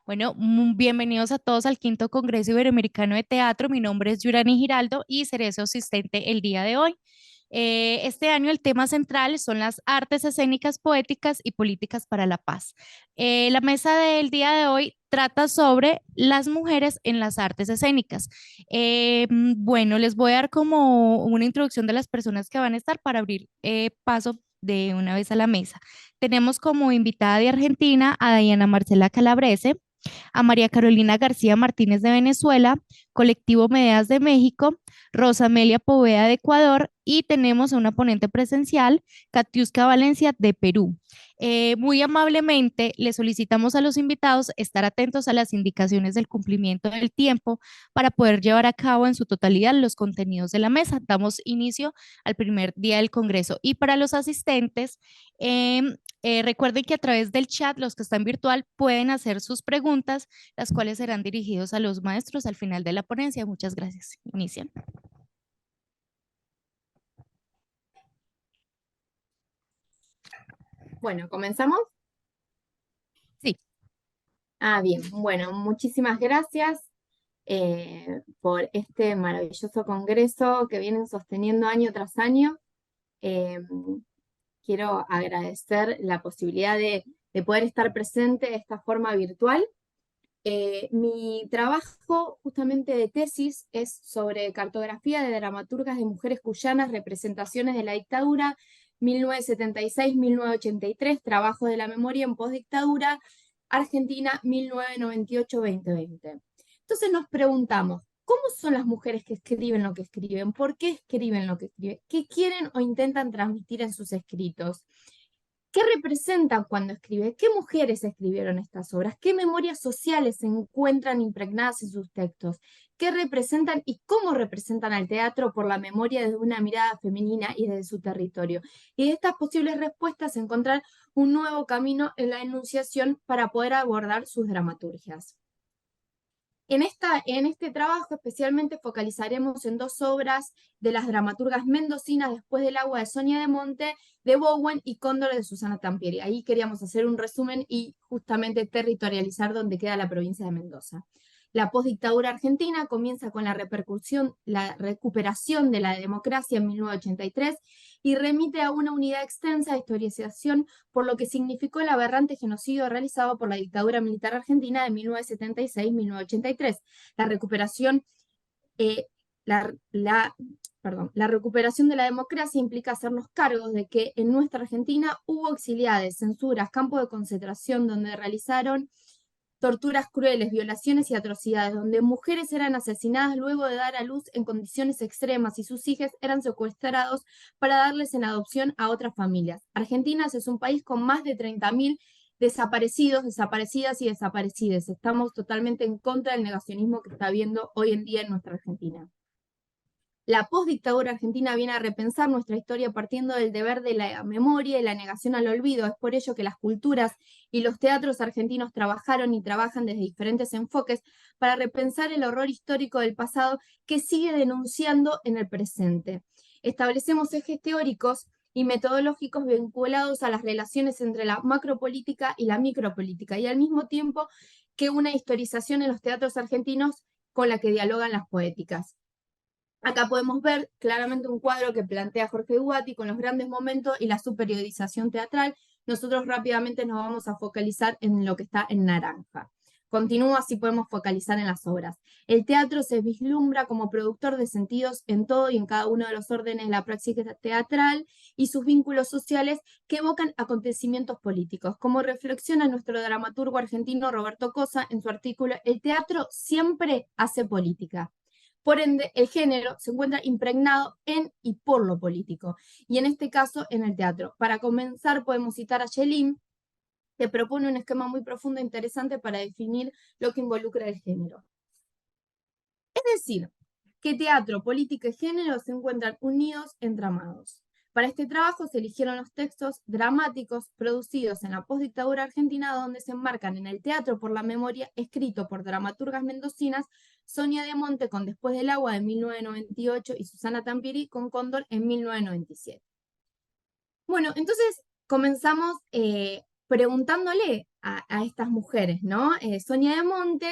Bueno, bienvenidos a todos al quinto Congreso Iberoamericano de Teatro. Mi nombre es Yurani Giraldo y seré su asistente el día de hoy. Este año el tema central son las artes escénicas, poéticas y políticas para la paz. La mesa del día de hoy trata sobre las mujeres en las artes escénicas. Bueno, les voy a dar como una introducción de las personas que van a estar para abrir paso de una vez a la mesa. Tenemos como invitada de Argentina a Diana Marcela Calabrese, a María Carolina García Martínez de Venezuela, Colectivo Medeas de México, Rosa Amelia Poveda de Ecuador y tenemos a una ponente presencial, Katiuska Valencia de Perú. Muy amablemente le solicitamos a los invitados estar atentos a las indicaciones del cumplimiento del tiempo para poder llevar a cabo en su totalidad los contenidos de la mesa. Damos inicio al primer día del Congreso y para los asistentes, recuerden que a través del chat, los que están virtual pueden hacer sus preguntas, las cuales serán dirigidos a los maestros al final de la ponencia. Muchas gracias. Inician. Bueno, ¿comenzamos? Sí. Bien. Bueno, muchísimas gracias por este maravilloso congreso que vienen sosteniendo año tras año. Eh, Quiero agradecer la posibilidad de poder estar presente de esta forma virtual. Mi trabajo justamente de tesis es sobre cartografía de dramaturgas de mujeres cuyanas, representaciones de la dictadura 1976-1983, trabajo de la memoria en postdictadura, Argentina 1998-2020. Entonces nos preguntamos, ¿cómo son las mujeres que escriben lo que escriben? ¿Por qué escriben lo que escriben? ¿Qué quieren o intentan transmitir en sus escritos? ¿Qué representan cuando escribe? ¿Qué mujeres escribieron estas obras? ¿Qué memorias sociales se encuentran impregnadas en sus textos? ¿Qué representan y cómo representan al teatro por la memoria desde una mirada femenina y desde su territorio? Y de estas posibles respuestas encontrar un nuevo camino en la enunciación para poder abordar sus dramaturgias. En este trabajo especialmente focalizaremos en dos obras de las dramaturgas mendocinas Después del agua de Sonia de Monte, de Bowen y Cóndor de Susana Tampieri. Ahí queríamos hacer un resumen y justamente territorializar dónde queda la provincia de Mendoza. La postdictadura argentina comienza con la recuperación de la democracia en 1983 y remite a una unidad extensa de historización por lo que significó el aberrante genocidio realizado por la dictadura militar argentina de 1976-1983. La recuperación, eh, la, la, la recuperación de la democracia implica hacernos cargos de que en nuestra Argentina hubo exiliadas, censuras, campos de concentración donde realizaron torturas crueles, violaciones y atrocidades, donde mujeres eran asesinadas luego de dar a luz en condiciones extremas y sus hijos eran secuestrados para darles en adopción a otras familias. Argentina es un país con más de 30.000 desaparecidos, desaparecidas y desaparecidas. Estamos totalmente en contra del negacionismo que está habiendo hoy en día en nuestra Argentina. La postdictadura argentina viene a repensar nuestra historia partiendo del deber de la memoria y la negación al olvido. Es por ello que las culturas y los teatros argentinos trabajaron y trabajan desde diferentes enfoques para repensar el horror histórico del pasado que sigue denunciando en el presente. Establecemos ejes teóricos y metodológicos vinculados a las relaciones entre la macropolítica y la micropolítica, y al mismo tiempo que una historización en los teatros argentinos con la que dialogan las poéticas. Acá podemos ver claramente un cuadro que plantea Jorge Duati con los grandes momentos y la superiorización teatral. Nosotros rápidamente nos vamos a focalizar en lo que está en naranja. Continúa, así podemos focalizar en las obras. El teatro se vislumbra como productor de sentidos en todo y en cada uno de los órdenes de la práctica teatral y sus vínculos sociales que evocan acontecimientos políticos. Como reflexiona nuestro dramaturgo argentino Roberto Cosa en su artículo, el teatro siempre hace política. Por ende, el género se encuentra impregnado en y por lo político, y en este caso en el teatro. Para comenzar, podemos citar a Schelling, que propone un esquema muy profundo e interesante para definir lo que involucra el género. Es decir, que teatro, política y género se encuentran unidos, entramados. Para este trabajo se eligieron los textos dramáticos producidos en la postdictadura argentina, donde se enmarcan en el teatro por la memoria, escrito por dramaturgas mendocinas Sonia de Monte con Después del agua de 1998 y Susana Tampieri con Cóndor en 1997. Bueno, entonces comenzamos preguntándole a estas mujeres, ¿no? Sonia de Monte,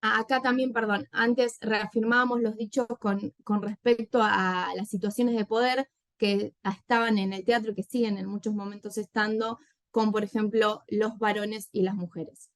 acá también, perdón, antes reafirmábamos los dichos con respecto a las situaciones de poder que estaban en el teatro y que siguen en muchos momentos estando, con, por ejemplo, los varones y las mujeres.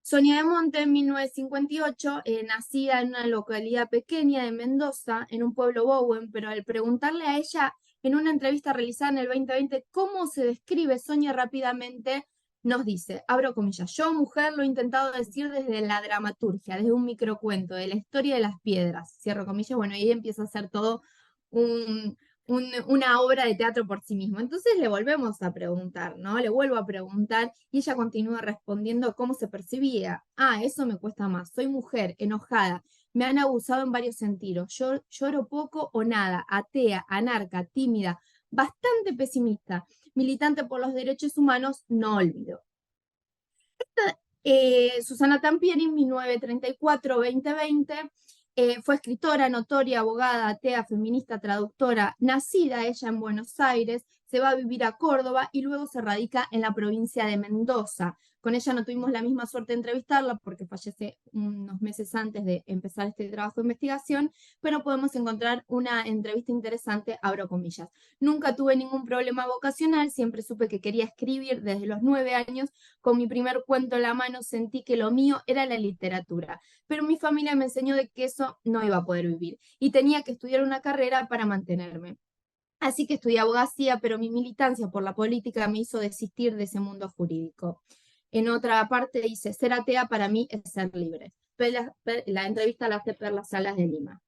Sonia de Monte, en 1958, nacida en una localidad pequeña de Mendoza, en un pueblo bowen, pero al preguntarle a ella en una entrevista realizada en el 2020 cómo se describe Sonia rápidamente, nos dice, abro comillas, yo mujer lo he intentado decir desde la dramaturgia, desde un microcuento, de la historia de las piedras, cierro comillas, bueno, y ahí empieza a hacer todo un, una obra de teatro por sí mismo. Entonces le volvemos a preguntar, ¿no? Le vuelvo a preguntar y ella continúa respondiendo cómo se percibía. Ah, eso me cuesta más. Soy mujer, enojada. Me han abusado en varios sentidos. Yo lloro poco o nada, atea, anarca, tímida, bastante pesimista, militante por los derechos humanos, no olvido. Susana Tampieri, 1934-2020, fue escritora, notoria, abogada, atea, feminista, traductora, nacida ella en Buenos Aires, se va a vivir a Córdoba y luego se radica en la provincia de Mendoza. Con ella no tuvimos la misma suerte de entrevistarla porque fallece unos meses antes de empezar este trabajo de investigación, pero podemos encontrar una entrevista interesante, abro comillas. Nunca tuve ningún problema vocacional, siempre supe que quería escribir desde los 9 años. Con mi primer cuento en la mano sentí que lo mío era la literatura, pero mi familia me enseñó de que eso no iba a poder vivir y tenía que estudiar una carrera para mantenerme. Así que estudié abogacía, pero mi militancia por la política me hizo desistir de ese mundo jurídico. En otra parte dice, ser atea para mí es ser libre. La entrevista la hace Perla Salas de Lima.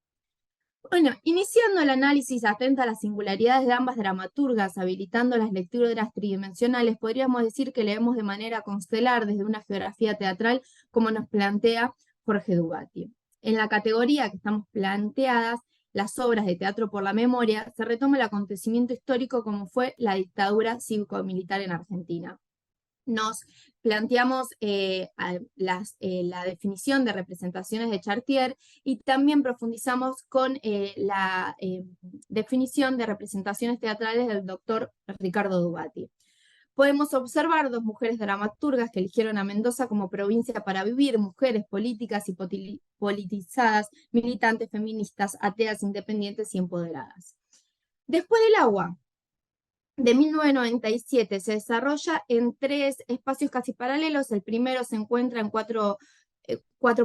Bueno, iniciando el análisis atenta a las singularidades de ambas dramaturgas, habilitando las lecturas tridimensionales, podríamos decir que leemos de manera constelar desde una geografía teatral, como nos plantea Jorge Dugati. En la categoría que estamos planteadas, las obras de teatro por la memoria, se retoma el acontecimiento histórico como fue la dictadura cívico-militar en Argentina. Nos planteamos la definición de representaciones de Chartier y también profundizamos con la definición de representaciones teatrales del doctor Ricardo Dugati. Podemos observar dos mujeres dramaturgas que eligieron a Mendoza como provincia para vivir, mujeres políticas y politizadas, militantes feministas, ateas, independientes y empoderadas. Después del agua, de 1997 se desarrolla en 3 espacios casi paralelos. El primero se encuentra en cuatro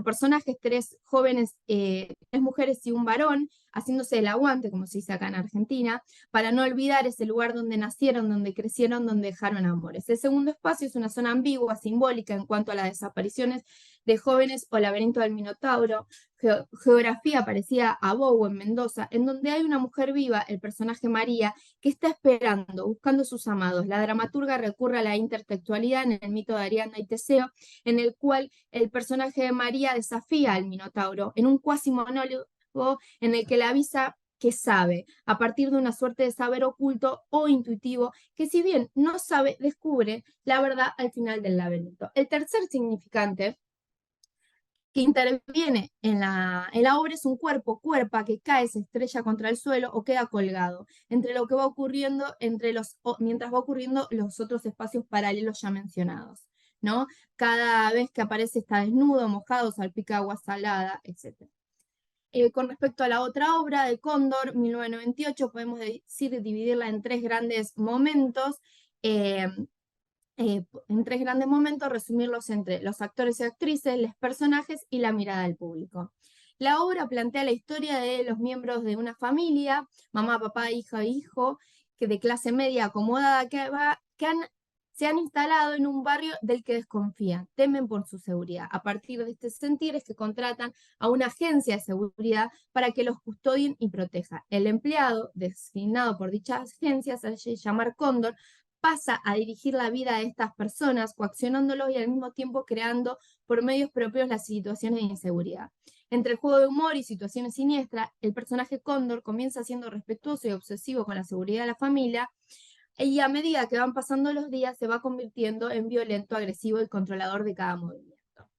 personajes, 3 jóvenes, 3 mujeres y un varón, haciéndose el aguante, como se dice acá en Argentina, para no olvidar ese lugar donde nacieron, donde crecieron, donde dejaron amores. El segundo espacio es una zona ambigua, simbólica en cuanto a las desapariciones de jóvenes o laberinto del Minotauro, geografía parecida a Bowen, Mendoza, en donde hay una mujer viva, el personaje María, que está esperando, buscando sus amados. La dramaturga recurre a la intertextualidad en el mito de Ariadna y Teseo, en el cual el personaje de María desafía al Minotauro en un cuasi monólogo en el que le avisa que sabe, a partir de una suerte de saber oculto o intuitivo, que si bien no sabe, descubre la verdad al final del laberinto. El tercer significante que interviene en la obra es un cuerpa que cae, se estrella contra el suelo o queda colgado, entre lo que va ocurriendo, mientras va ocurriendo los otros espacios paralelos ya mencionados, ¿no? Cada vez que aparece está desnudo, mojado, salpica agua salada, etc. Con respecto a la otra obra de Cóndor, 1998, podemos decir, dividirla en 3 grandes momentos. En 3 grandes momentos, resumirlos entre los actores y actrices, los personajes y la mirada del público. La obra plantea la historia de los miembros de una familia, mamá, papá, hija e hijo, que de clase media acomodada, se han instalado en un barrio del que desconfían, temen por su seguridad. A partir de este sentir es que contratan a una agencia de seguridad para que los custodien y proteja. El empleado, designado por dicha agencia, se hace llamar Cóndor, pasa a dirigir la vida de estas personas, coaccionándolos y al mismo tiempo creando por medios propios las situaciones de inseguridad. Entre el juego de humor y situaciones siniestras, el personaje Cóndor comienza siendo respetuoso y obsesivo con la seguridad de la familia, y a medida que van pasando los días se va convirtiendo en violento, agresivo y controlador de cada movimiento.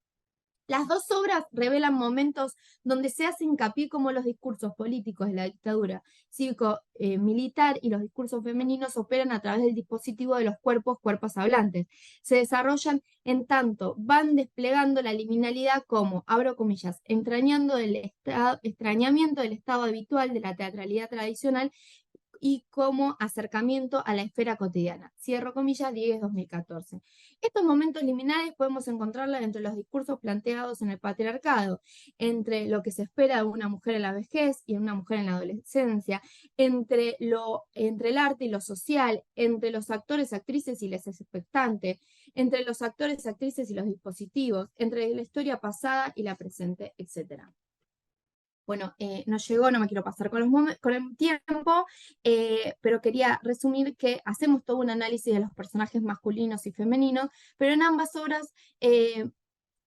Las dos obras revelan momentos donde se hace hincapié como los discursos políticos de la dictadura cívico-militar y los discursos femeninos operan a través del dispositivo de los cuerpos hablantes. Se desarrollan en tanto van desplegando la liminalidad como, abro comillas, extrañamiento del estado habitual de la teatralidad tradicional y como acercamiento a la esfera cotidiana. Cierro comillas, Diegues 2014. Estos momentos liminales podemos encontrarlos entre los discursos planteados en el patriarcado, entre lo que se espera de una mujer en la vejez y en una mujer en la adolescencia, entre el arte y lo social, entre los actores, actrices y les expectantes, entre los actores, actrices y los dispositivos, entre la historia pasada y la presente, etc. Bueno, no llegó, no me quiero pasar con el tiempo, pero quería resumir que hacemos todo un análisis de los personajes masculinos y femeninos, pero en ambas obras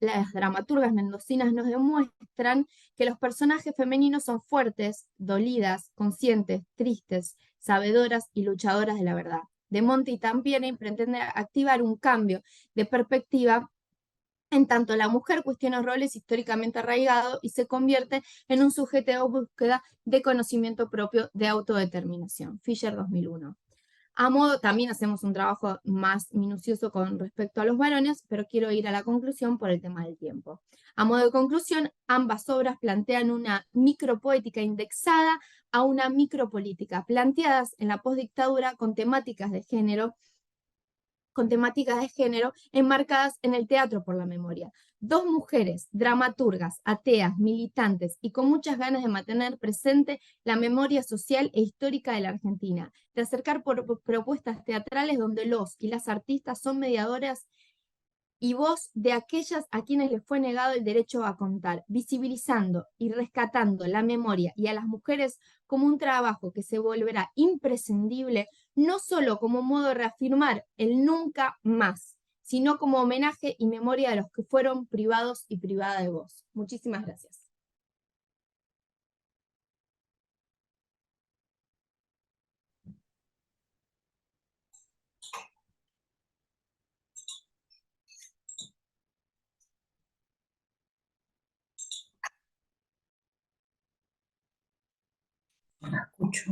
las dramaturgas mendocinas nos demuestran que los personajes femeninos son fuertes, dolidas, conscientes, tristes, sabedoras y luchadoras de la verdad. De Monte también pretende activar un cambio de perspectiva en tanto la mujer cuestiona roles históricamente arraigados y se convierte en un sujeto de búsqueda de conocimiento propio de autodeterminación. Fisher 2001. A modo, también hacemos un trabajo más minucioso con respecto a los varones, pero quiero ir a la conclusión por el tema del tiempo. A modo de conclusión, ambas obras plantean una micropoética indexada a una micropolítica, planteadas en la postdictadura con temáticas de género enmarcadas en el teatro por la memoria. Dos mujeres, dramaturgas, ateas, militantes y con muchas ganas de mantener presente la memoria social e histórica de la Argentina, de acercar propuestas teatrales donde los y las artistas son mediadoras y voz de aquellas a quienes les fue negado el derecho a contar, visibilizando y rescatando la memoria y a las mujeres como un trabajo que se volverá imprescindible, no solo como modo de reafirmar el nunca más, sino como homenaje y memoria de los que fueron privados y privadas de voz. Muchísimas gracias. No la escucho.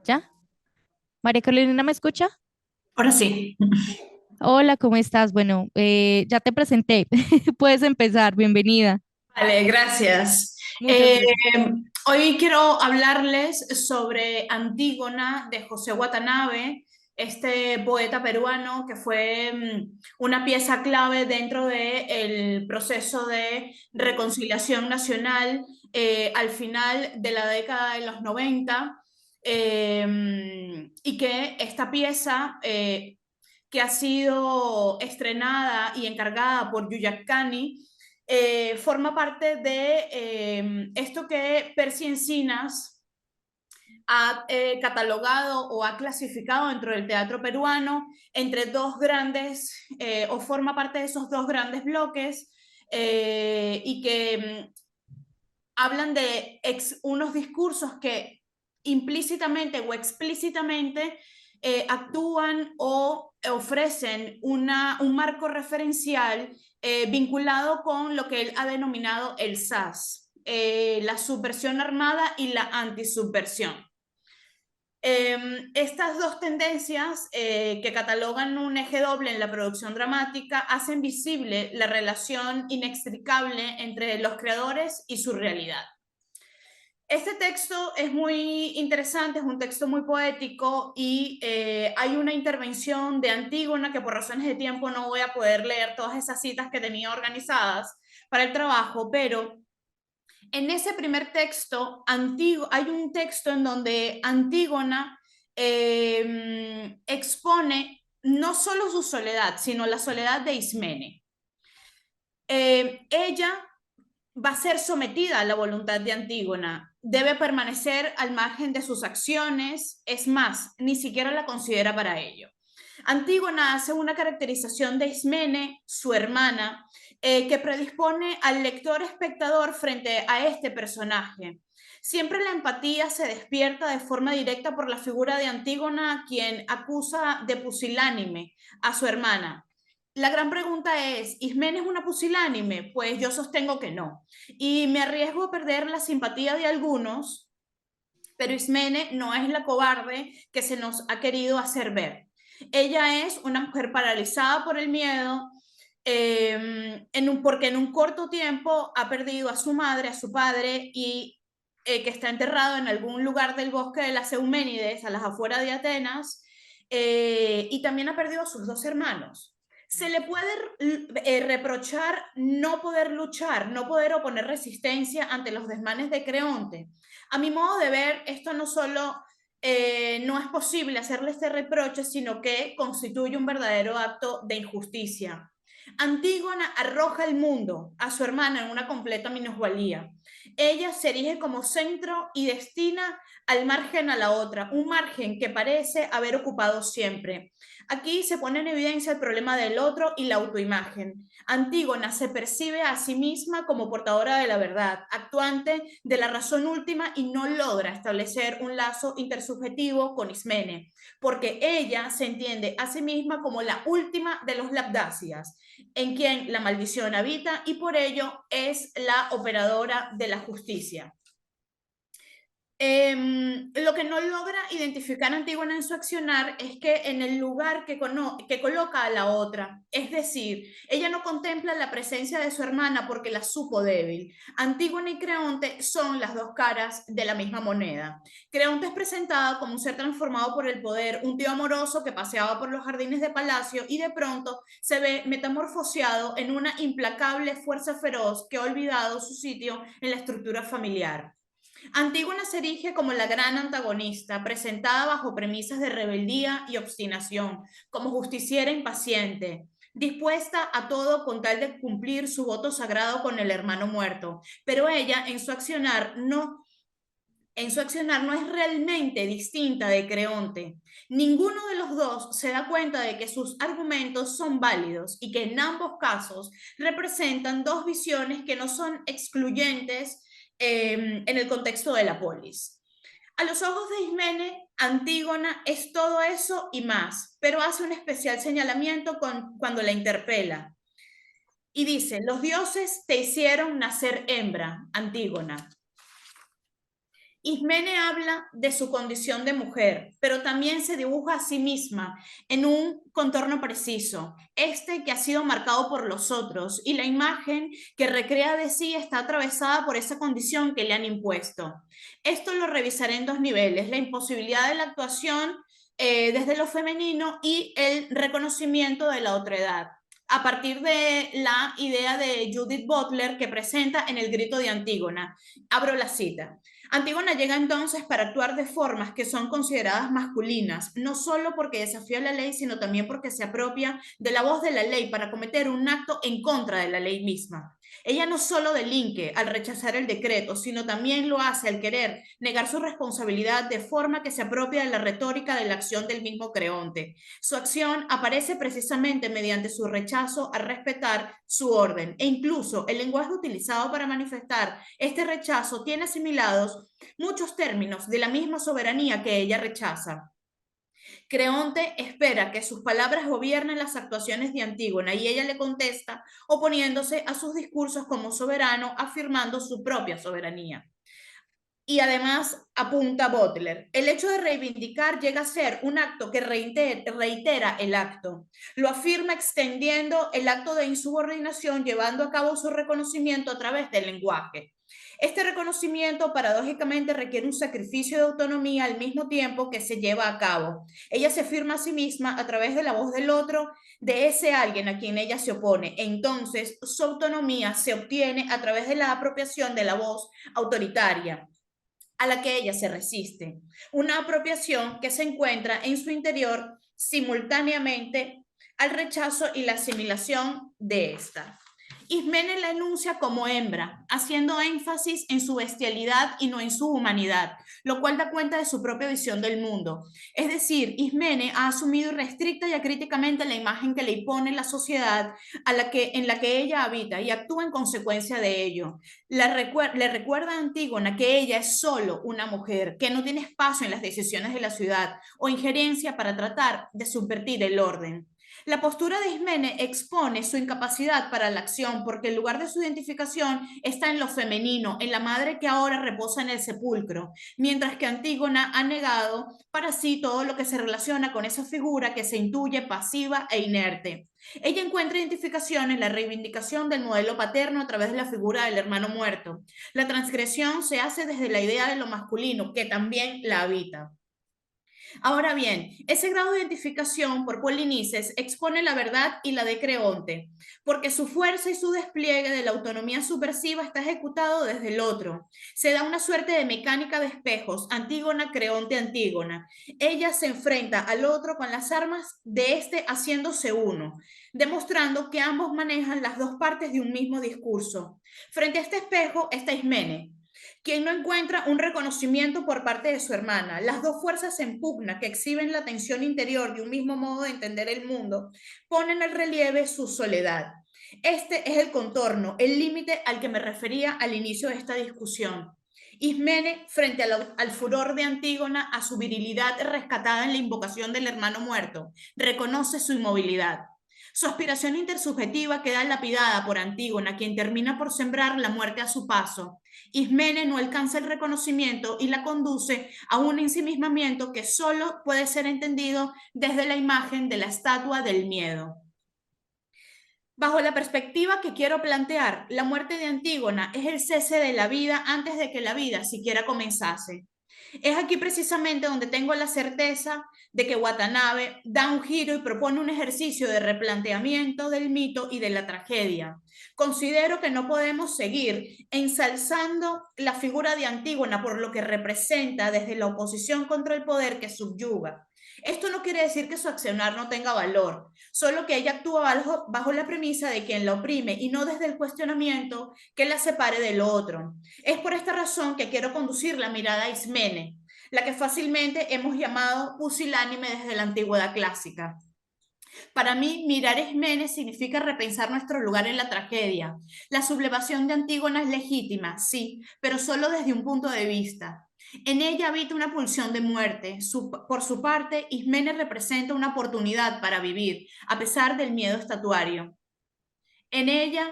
¿Ya? María Carolina, ¿me escucha? Ahora sí. Hola, ¿cómo estás? Bueno, ya te presenté. Puedes empezar. Bienvenida. Vale, gracias. Muchas gracias. Hoy quiero hablarles sobre Antígona de José Watanabe, este poeta peruano que fue una pieza clave dentro del proceso de reconciliación nacional al final de la década de los 90, y que esta pieza que ha sido estrenada y encargada por Yuyakani, forma parte de esto que Percy Encinas ha catalogado o ha clasificado dentro del teatro peruano entre dos grandes, o forma parte de esos dos grandes bloques, y que hablan de unos discursos que implícitamente o explícitamente actúan o ofrecen un marco referencial vinculado con lo que él ha denominado el SAS, la subversión armada y la antisubversión. Estas dos tendencias que catalogan un eje doble en la producción dramática hacen visible la relación inextricable entre los creadores y su realidad. Este texto es muy interesante, es un texto muy poético y hay una intervención de Antígona que por razones de tiempo no voy a poder leer todas esas citas que tenía organizadas para el trabajo, pero en ese primer texto hay un texto en donde Antígona expone no solo su soledad, sino la soledad de Ismene. ella va a ser sometida a la voluntad de Antígona, debe permanecer al margen de sus acciones, es más, ni siquiera la considera para ello. Antígona hace una caracterización de Ismene, su hermana, que predispone al lector espectador frente a este personaje. Siempre la empatía se despierta de forma directa por la figura de Antígona, quien acusa de pusilánime a su hermana. La gran pregunta es, ¿Ismene es una pusilánime? Pues yo sostengo que no. Y me arriesgo a perder la simpatía de algunos, pero Ismene no es la cobarde que se nos ha querido hacer ver. Ella es una mujer paralizada por el miedo, porque en un corto tiempo ha perdido a su madre, a su padre, y que está enterrado en algún lugar del bosque de las Euménides, a las afueras de Atenas, y también ha perdido a sus dos hermanos. Se le puede reprochar no poder luchar, no poder oponer resistencia ante los desmanes de Creonte. A mi modo de ver, esto no solo no es posible hacerle este reproche, sino que constituye un verdadero acto de injusticia. Antígona arroja el mundo a su hermana en una completa minusvalía. Ella se erige como centro y destina al margen a la otra, un margen que parece haber ocupado siempre. Aquí se pone en evidencia el problema del otro y la autoimagen. Antígona se percibe a sí misma como portadora de la verdad, actuante de la razón última, y no logra establecer un lazo intersubjetivo con Ismene, porque ella se entiende a sí misma como la última de los Labdácidas, en quien la maldición habita, y por ello es la operadora de la justicia. Lo que no logra identificar Antígona en su accionar es que en el lugar que coloca a la otra, es decir, ella no contempla la presencia de su hermana porque la supo débil. Antígona y Creonte son las dos caras de la misma moneda. Creonte es presentada como un ser transformado por el poder, un tío amoroso que paseaba por los jardines de palacio y de pronto se ve metamorfoseado en una implacable fuerza feroz que ha olvidado su sitio en la estructura familiar. Antígona se erige como la gran antagonista, presentada bajo premisas de rebeldía y obstinación, como justiciera impaciente, dispuesta a todo con tal de cumplir su voto sagrado con el hermano muerto. Pero ella, en su accionar no es realmente distinta de Creonte. Ninguno de los dos se da cuenta de que sus argumentos son válidos y que en ambos casos representan dos visiones que no son excluyentes en el contexto de la polis. A los ojos de Ismene, Antígona es todo eso y más, pero hace un especial señalamiento cuando la interpela. Y dice, los dioses te hicieron nacer hembra, Antígona. Ismene habla de su condición de mujer, pero también se dibuja a sí misma en un contorno preciso, que ha sido marcado por los otros, y la imagen que recrea de sí está atravesada por esa condición que le han impuesto. Esto lo revisaré en dos niveles: la imposibilidad de la actuación desde lo femenino y el reconocimiento de la otredad, a partir de la idea de Judith Butler que presenta en El grito de Antígona. Abro la cita. Antígona llega entonces para actuar de formas que son consideradas masculinas, no solo porque desafía la ley, sino también porque se apropia de la voz de la ley para cometer un acto en contra de la ley misma. Ella no solo delinque al rechazar el decreto, sino también lo hace al querer negar su responsabilidad, de forma que se apropia de la retórica de la acción del mismo Creonte. Su acción aparece precisamente mediante su rechazo a respetar su orden, e incluso el lenguaje utilizado para manifestar este rechazo tiene asimilados muchos términos de la misma soberanía que ella rechaza. Creonte espera que sus palabras gobiernen las actuaciones de Antígona, y ella le contesta oponiéndose a sus discursos como soberano, afirmando su propia soberanía. Y además, apunta Butler, el hecho de reivindicar llega a ser un acto que reitera el acto. Lo afirma extendiendo el acto de insubordinación, llevando a cabo su reconocimiento a través del lenguaje. Este reconocimiento paradójicamente requiere un sacrificio de autonomía al mismo tiempo que se lleva a cabo. Ella se afirma a sí misma a través de la voz del otro, de ese alguien a quien ella se opone. Entonces, su autonomía se obtiene a través de la apropiación de la voz autoritaria a la que ella se resiste. Una apropiación que se encuentra en su interior simultáneamente al rechazo y la asimilación de esta. Ismene la enuncia como hembra, haciendo énfasis en su bestialidad y no en su humanidad, lo cual da cuenta de su propia visión del mundo. Es decir, Ismene ha asumido irrestricta y acríticamente la imagen que le impone la sociedad en la que ella habita y actúa en consecuencia de ello. Le recuerda a Antígona que ella es solo una mujer, que no tiene espacio en las decisiones de la ciudad o injerencia para tratar de subvertir el orden. La postura de Ismene expone su incapacidad para la acción porque el lugar de su identificación está en lo femenino, en la madre que ahora reposa en el sepulcro, mientras que Antígona ha negado para sí todo lo que se relaciona con esa figura que se intuye pasiva e inerte. Ella encuentra identificación en la reivindicación del modelo paterno a través de la figura del hermano muerto. La transgresión se hace desde la idea de lo masculino, que también la habita. Ahora bien, ese grado de identificación por Polinices expone la verdad y la de Creonte, porque su fuerza y su despliegue de la autonomía subversiva está ejecutado desde el otro. Se da una suerte de mecánica de espejos, Antígona, Creonte, Antígona. Ella se enfrenta al otro con las armas de este haciéndose uno, demostrando que ambos manejan las dos partes de un mismo discurso. Frente a este espejo está Ismene, quien no encuentra un reconocimiento por parte de su hermana. Las dos fuerzas en pugna que exhiben la tensión interior de un mismo modo de entender el mundo ponen en relieve su soledad. Este es el contorno, el límite al que me refería al inicio de esta discusión. Ismene, frente al furor de Antígona, a su virilidad rescatada en la invocación del hermano muerto, reconoce su inmovilidad. Su aspiración intersubjetiva queda lapidada por Antígona, quien termina por sembrar la muerte a su paso. Ismene no alcanza el reconocimiento y la conduce a un ensimismamiento que solo puede ser entendido desde la imagen de la estatua del miedo. Bajo la perspectiva que quiero plantear, la muerte de Antígona es el cese de la vida antes de que la vida siquiera comenzase. Es aquí precisamente donde tengo la certeza de que Watanabe da un giro y propone un ejercicio de replanteamiento del mito y de la tragedia. Considero que no podemos seguir ensalzando la figura de Antígona por lo que representa desde la oposición contra el poder que subyuga. Esto no quiere decir que su accionar no tenga valor, solo que ella actúa bajo la premisa de quien la oprime y no desde el cuestionamiento que la separe del otro. Es por esta razón que quiero conducir la mirada a Ismene, la que fácilmente hemos llamado pusilánime desde la antigüedad clásica. Para mí, mirar a Ismene significa repensar nuestro lugar en la tragedia. La sublevación de Antígona es legítima, sí, pero solo desde un punto de vista. En ella habita una pulsión de muerte. Por su parte, Ismene representa una oportunidad para vivir, a pesar del miedo estatuario. En ella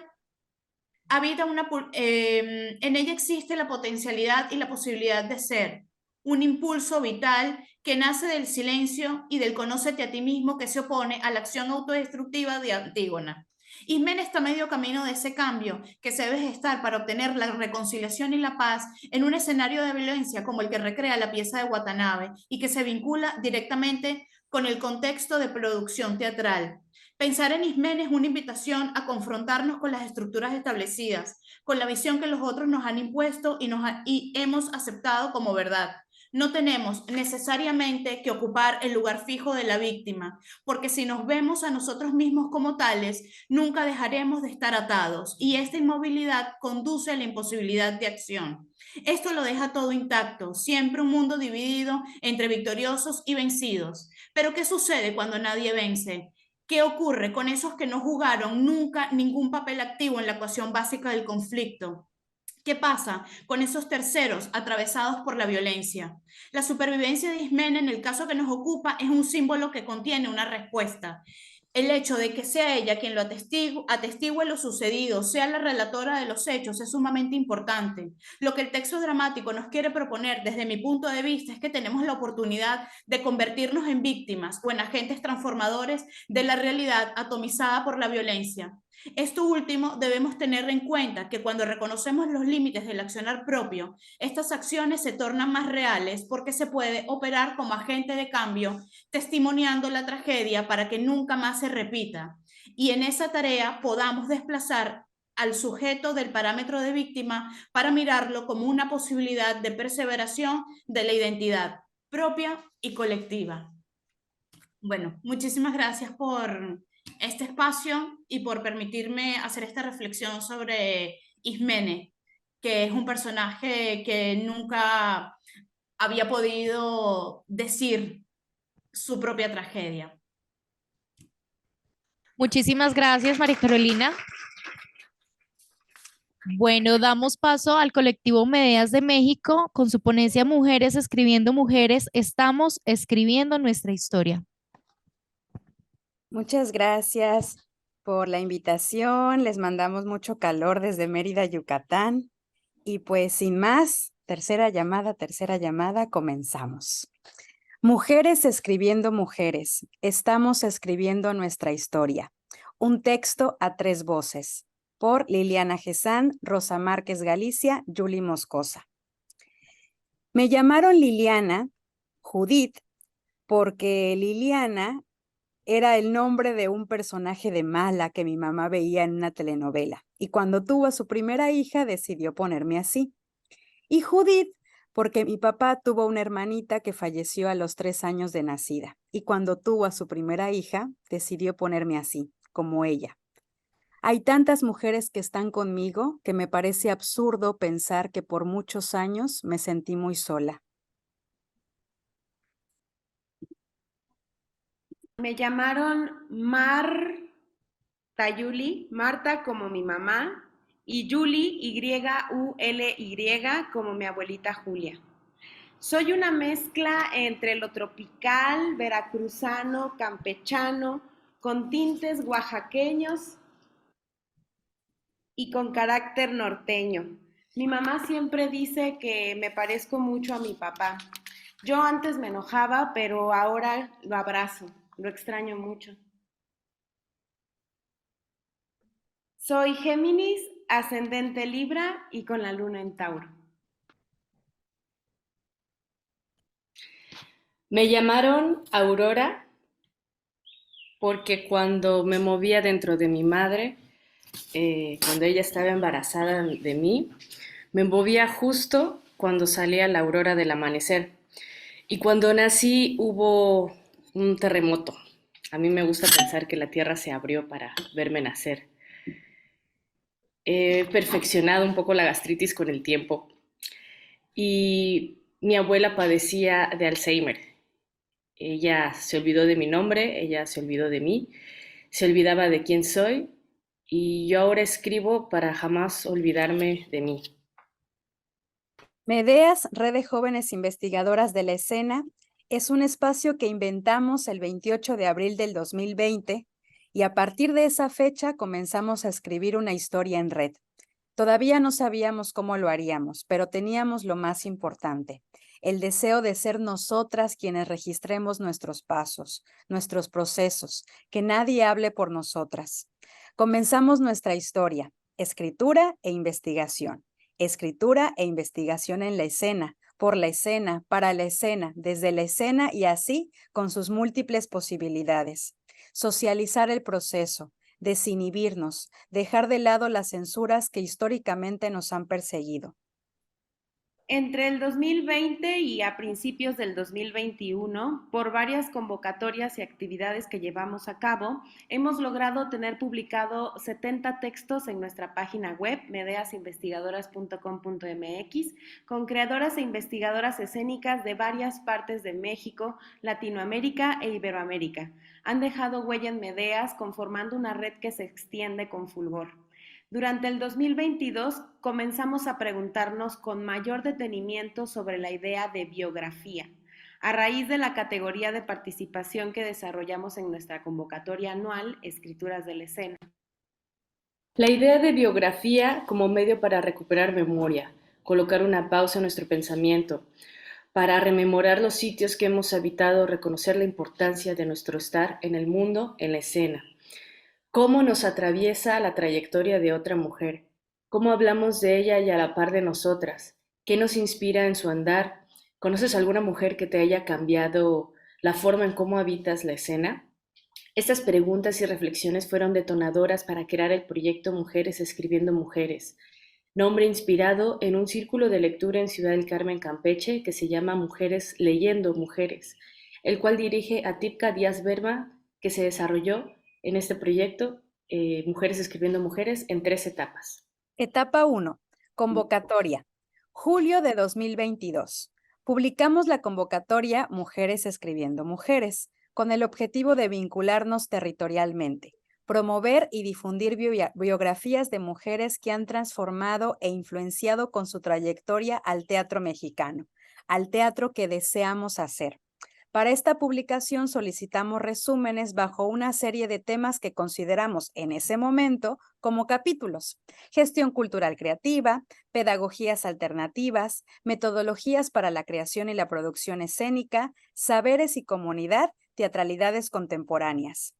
existe la potencialidad y la posibilidad de ser, un impulso vital que nace del silencio y del conócete a ti mismo que se opone a la acción autodestructiva de Antígona. Ismene está medio camino de ese cambio que se debe gestar para obtener la reconciliación y la paz en un escenario de violencia como el que recrea la pieza de Watanabe y que se vincula directamente con el contexto de producción teatral. Pensar en Ismene es una invitación a confrontarnos con las estructuras establecidas, con la visión que los otros nos han impuesto y hemos aceptado como verdad. No tenemos necesariamente que ocupar el lugar fijo de la víctima, porque si nos vemos a nosotros mismos como tales, nunca dejaremos de estar atados y esta inmovilidad conduce a la imposibilidad de acción. Esto lo deja todo intacto, siempre un mundo dividido entre victoriosos y vencidos. Pero ¿qué sucede cuando nadie vence? ¿Qué ocurre con esos que no jugaron nunca ningún papel activo en la ecuación básica del conflicto? ¿Qué pasa con esos terceros atravesados por la violencia? La supervivencia de Ismene, en el caso que nos ocupa, es un símbolo que contiene una respuesta. El hecho de que sea ella quien lo atestigue lo sucedido, sea la relatora de los hechos, es sumamente importante. Lo que el texto dramático nos quiere proponer, desde mi punto de vista, es que tenemos la oportunidad de convertirnos en víctimas o en agentes transformadores de la realidad atomizada por la violencia. Esto último debemos tener en cuenta que cuando reconocemos los límites del accionar propio, estas acciones se tornan más reales porque se puede operar como agente de cambio, testimoniando la tragedia para que nunca más se repita. Y en esa tarea podamos desplazar al sujeto del parámetro de víctima para mirarlo como una posibilidad de perseveración de la identidad propia y colectiva. Bueno, muchísimas gracias por este espacio y por permitirme hacer esta reflexión sobre Ismene, que es un personaje que nunca había podido decir su propia tragedia. Muchísimas gracias, María Carolina. Bueno, damos paso al colectivo Medeas de México con su ponencia Mujeres escribiendo mujeres. Estamos escribiendo nuestra historia. Muchas gracias por la invitación. Les mandamos mucho calor desde Mérida, Yucatán. Y pues sin más, tercera llamada, comenzamos. Mujeres escribiendo mujeres. Estamos escribiendo nuestra historia. Un texto a 3 voces. Por Liliana Gesán, Rosa Márquez Galicia, Yuli Moscosa. Me llamaron Liliana, Judith, porque Liliana era el nombre de un personaje de mala que mi mamá veía en una telenovela. Y cuando tuvo a su primera hija, decidió ponerme así. Y Judith, porque mi papá tuvo una hermanita que falleció a los 3 años de nacida. Y cuando tuvo a su primera hija, decidió ponerme así, como ella. Hay tantas mujeres que están conmigo que me parece absurdo pensar que por muchos años me sentí muy sola. Me llamaron Yuli, Marta como mi mamá, y Yuli, Y-U-L-Y, como mi abuelita Julia. Soy una mezcla entre lo tropical, veracruzano, campechano, con tintes oaxaqueños y con carácter norteño. Mi mamá siempre dice que me parezco mucho a mi papá. Yo antes me enojaba, pero ahora lo abrazo, lo extraño mucho. Soy Géminis, ascendente Libra y con la luna en Tauro. Me llamaron Aurora porque cuando me movía dentro de mi madre, cuando ella estaba embarazada de mí, me movía justo cuando salía la aurora del amanecer. Y cuando nací hubo un terremoto. A mí me gusta pensar que la tierra se abrió para verme nacer. He perfeccionado un poco la gastritis con el tiempo. Y mi abuela padecía de Alzheimer. Ella se olvidó de mi nombre, ella se olvidó de mí, se olvidaba de quién soy y yo ahora escribo para jamás olvidarme de mí. Medeas, Red de Jóvenes Investigadoras de la Escena, es un espacio que inventamos el 28 de abril del 2020 y a partir de esa fecha comenzamos a escribir una historia en red. Todavía no sabíamos cómo lo haríamos, pero teníamos lo más importante, el deseo de ser nosotras quienes registremos nuestros pasos, nuestros procesos, que nadie hable por nosotras. Comenzamos nuestra historia, escritura e investigación. Escritura e investigación en la escena, por la escena, para la escena, desde la escena y así con sus múltiples posibilidades. Socializar el proceso, desinhibirnos, dejar de lado las censuras que históricamente nos han perseguido. Entre el 2020 y a principios del 2021, por varias convocatorias y actividades que llevamos a cabo, hemos logrado tener publicado 70 textos en nuestra página web, medeasinvestigadoras.com.mx, con creadoras e investigadoras escénicas de varias partes de México, Latinoamérica e Iberoamérica. Han dejado huella en Medeas, conformando una red que se extiende con fulgor. Durante el 2022 comenzamos a preguntarnos con mayor detenimiento sobre la idea de biografía, a raíz de la categoría de participación que desarrollamos en nuestra convocatoria anual Escrituras de la Escena. La idea de biografía como medio para recuperar memoria, colocar una pausa en nuestro pensamiento, para rememorar los sitios que hemos habitado, reconocer la importancia de nuestro estar en el mundo, en la escena. ¿Cómo nos atraviesa la trayectoria de otra mujer? ¿Cómo hablamos de ella y a la par de nosotras? ¿Qué nos inspira en su andar? ¿Conoces alguna mujer que te haya cambiado la forma en cómo habitas la escena? Estas preguntas y reflexiones fueron detonadoras para crear el proyecto Mujeres Escribiendo Mujeres, nombre inspirado en un círculo de lectura en Ciudad del Carmen, Campeche, que se llama Mujeres Leyendo Mujeres, el cual dirige Atipka Díaz Verma, que se desarrolló en este proyecto, Mujeres Escribiendo Mujeres, en 3 etapas. Etapa 1. Convocatoria. Julio de 2022. Publicamos la convocatoria Mujeres Escribiendo Mujeres, con el objetivo de vincularnos territorialmente, promover y difundir biografías de mujeres que han transformado e influenciado con su trayectoria al teatro mexicano, al teatro que deseamos hacer. Para esta publicación solicitamos resúmenes bajo una serie de temas que consideramos en ese momento como capítulos: gestión cultural creativa, pedagogías alternativas, metodologías para la creación y la producción escénica, saberes y comunidad, teatralidades contemporáneas.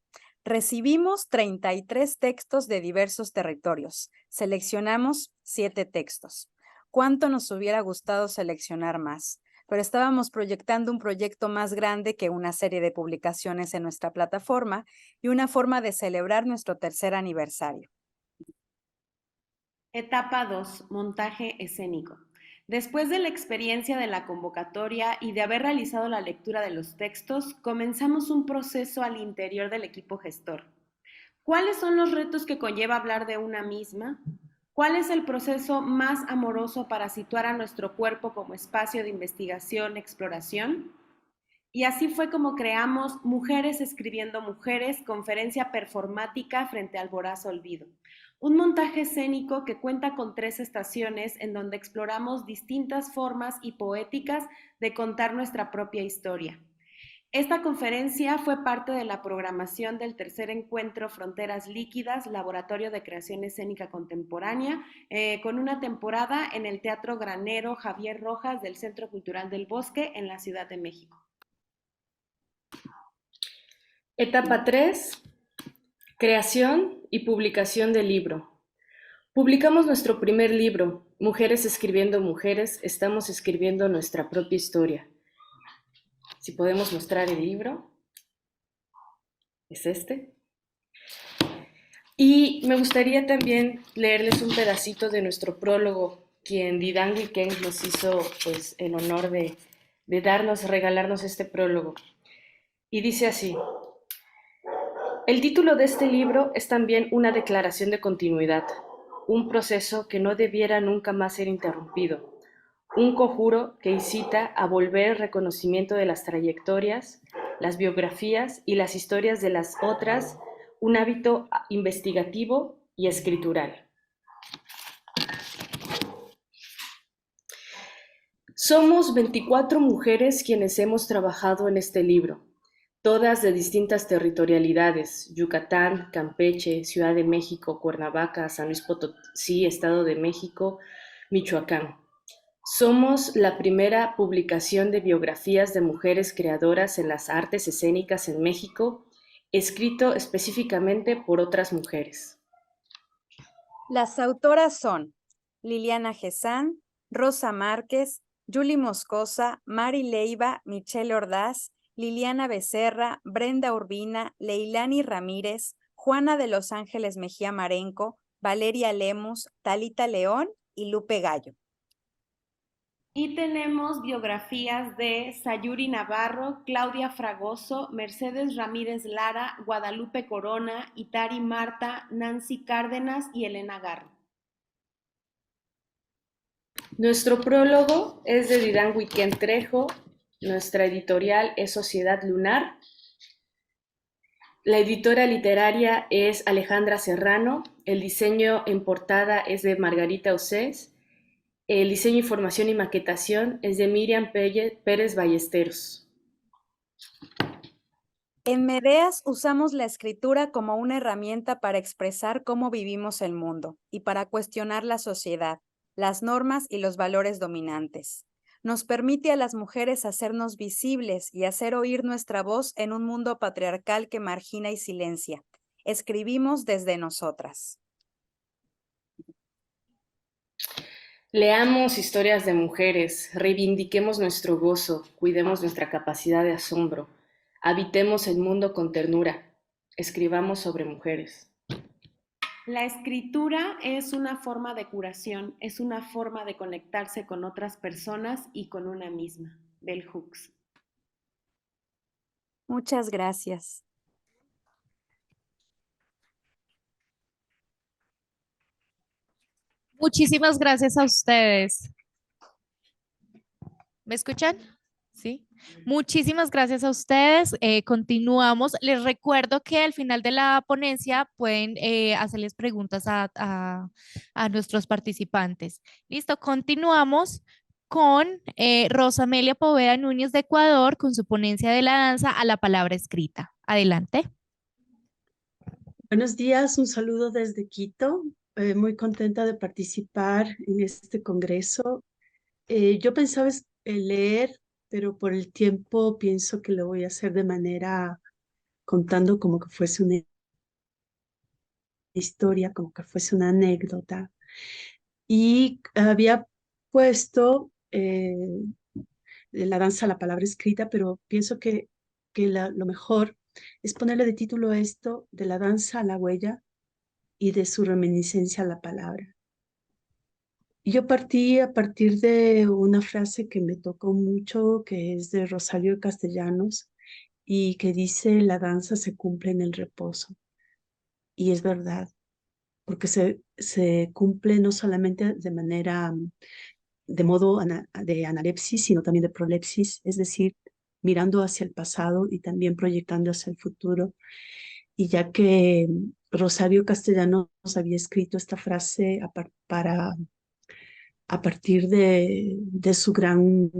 Recibimos 33 textos de diversos territorios. Seleccionamos 7 textos. ¿Cuánto nos hubiera gustado seleccionar más? Pero estábamos proyectando un proyecto más grande que una serie de publicaciones en nuestra plataforma y una forma de celebrar nuestro 3er aniversario. Etapa 2. Montaje escénico. Después de la experiencia de la convocatoria y de haber realizado la lectura de los textos, comenzamos un proceso al interior del equipo gestor. ¿Cuáles son los retos que conlleva hablar de una misma? ¿Cuál es el proceso más amoroso para situar a nuestro cuerpo como espacio de investigación, exploración? Y así fue como creamos Mujeres Escribiendo Mujeres, conferencia performática frente al voraz olvido. Un montaje escénico que cuenta con 3 estaciones en donde exploramos distintas formas y poéticas de contar nuestra propia historia. Esta conferencia fue parte de la programación del 3er encuentro Fronteras Líquidas, Laboratorio de Creación Escénica Contemporánea, con una temporada en el Teatro Granero Javier Rojas del Centro Cultural del Bosque en la Ciudad de México. Etapa 3. Creación y publicación del libro. Publicamos nuestro primer libro, Mujeres Escribiendo Mujeres, estamos escribiendo nuestra propia historia. Si podemos mostrar el libro, es este. Y me gustaría también leerles un pedacito de nuestro prólogo, quien Didán Huiquén nos hizo pues, el honor de regalarnos este prólogo. Y dice así: el título de este libro es también una declaración de continuidad, un proceso que no debiera nunca más ser interrumpido, un conjuro que incita a volver el reconocimiento de las trayectorias, las biografías y las historias de las otras, un hábito investigativo y escritural. Somos 24 mujeres quienes hemos trabajado en este libro, todas de distintas territorialidades: Yucatán, Campeche, Ciudad de México, Cuernavaca, San Luis Potosí, Estado de México, Michoacán. Somos la primera publicación de biografías de mujeres creadoras en las artes escénicas en México, escrito específicamente por otras mujeres. Las autoras son Liliana Gesán, Rosa Márquez, Yuli Moscosa, Mari Leiva, Michelle Ordaz, Liliana Becerra, Brenda Urbina, Leilani Ramírez, Juana de Los Ángeles Mejía Marenco, Valeria Lemus, Talita León y Lupe Gallo. Y tenemos biografías de Sayuri Navarro, Claudia Fragoso, Mercedes Ramírez Lara, Guadalupe Corona, Itari Marta, Nancy Cárdenas y Elena Garro. Nuestro prólogo es de Didán Huiquén Trejo, nuestra editorial es Sociedad Lunar, la editora literaria es Alejandra Serrano, el diseño en portada es de Margarita Océs, el diseño, información y maquetación es de Miriam Pérez Ballesteros. En Medeas usamos la escritura como una herramienta para expresar cómo vivimos el mundo y para cuestionar la sociedad, las normas y los valores dominantes. Nos permite a las mujeres hacernos visibles y hacer oír nuestra voz en un mundo patriarcal que margina y silencia. Escribimos desde nosotras. Leamos historias de mujeres, reivindiquemos nuestro gozo, cuidemos nuestra capacidad de asombro, habitemos el mundo con ternura, escribamos sobre mujeres. La escritura es una forma de curación, es una forma de conectarse con otras personas y con una misma. Bell Hooks. Muchas gracias. Muchísimas gracias a ustedes. ¿Me escuchan? Sí. Muchísimas gracias a ustedes. Continuamos. Les recuerdo que al final de la ponencia pueden hacerles preguntas a nuestros participantes. Listo, continuamos con Rosa Amelia Poveda Núñez de Ecuador con su ponencia de la danza a la palabra escrita. Adelante. Buenos días, un saludo desde Quito. Muy contenta de participar en este congreso. Yo pensaba leer, pero por el tiempo pienso que lo voy a hacer de manera contando como que fuese una historia, como que fuese una anécdota. Y había puesto la danza a la palabra escrita, pero pienso que lo mejor es ponerle de título esto, de la danza a la huella y de su reminiscencia a la palabra. Y yo partí a partir de una frase que me tocó mucho, que es de Rosario Castellanos, y que dice, la danza se cumple en el reposo. Y es verdad, porque se cumple no solamente de manera, de modo de analepsis, sino también de prolepsis, es decir, mirando hacia el pasado y también proyectando hacia el futuro. Y ya que Rosario Castellanos había escrito esta frase a partir de su gran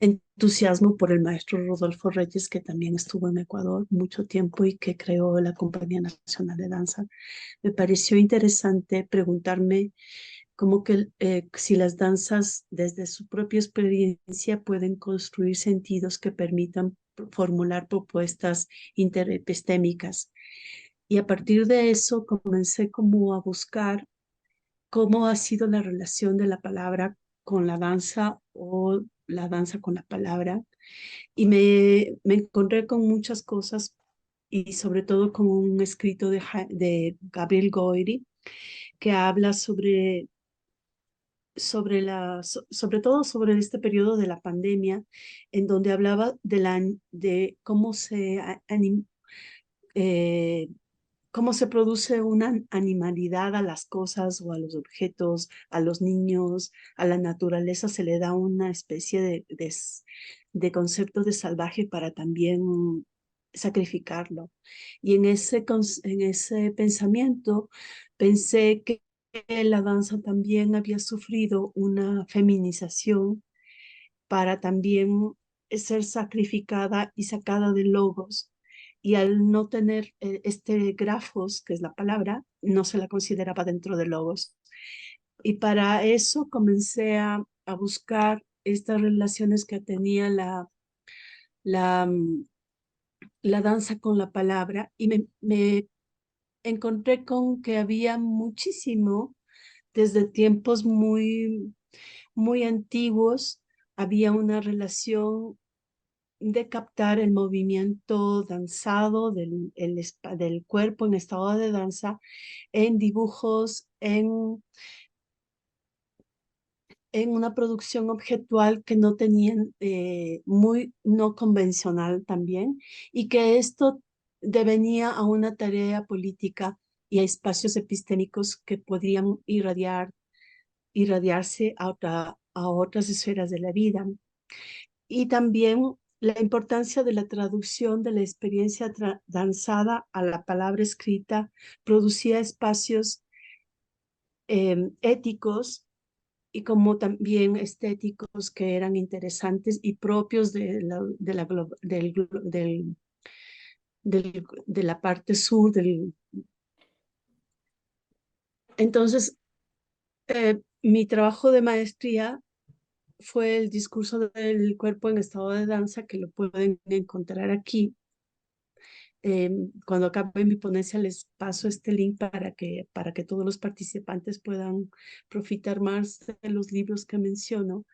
entusiasmo por el maestro Rodolfo Reyes, que también estuvo en Ecuador mucho tiempo y que creó la Compañía Nacional de Danza. Me pareció interesante preguntarme cómo que si las danzas desde su propia experiencia pueden construir sentidos que permitan formular propuestas interepistémicas. Y a partir de eso comencé como a buscar cómo ha sido la relación de la palabra con la danza o la danza con la palabra. Y me encontré con muchas cosas y sobre todo con un escrito de Gabriel Goiri que habla sobre todo sobre este periodo de la pandemia, en donde hablaba de cómo eh, cómo se produce una animalidad a las cosas o a los objetos, a los niños, a la naturaleza, se le da una especie de concepto de salvaje para también sacrificarlo. Y en ese pensamiento pensé que la danza también había sufrido una feminización para también ser sacrificada y sacada de logos. Y al no tener este grafos, que es la palabra, no se la consideraba dentro de logos. Y para eso comencé a buscar estas relaciones que tenía la, la danza con la palabra y me encontré con que había muchísimo, desde tiempos muy antiguos, había una relación de captar el movimiento danzado del cuerpo en estado de danza en dibujos, en una producción objetual que no tenían, muy no convencional también, y que esto devenía a una tarea política y a espacios epistémicos que podrían irradiarse a otras esferas de la vida. Y también la importancia de la traducción de la experiencia danzada a la palabra escrita producía espacios éticos y como también estéticos que eran interesantes y propios de la parte sur. Entonces, mi trabajo de maestría fue el discurso del cuerpo en estado de danza, que lo pueden encontrar aquí. Cuando acabe mi ponencia les paso este link para que todos los participantes puedan profitar más de los libros que menciono.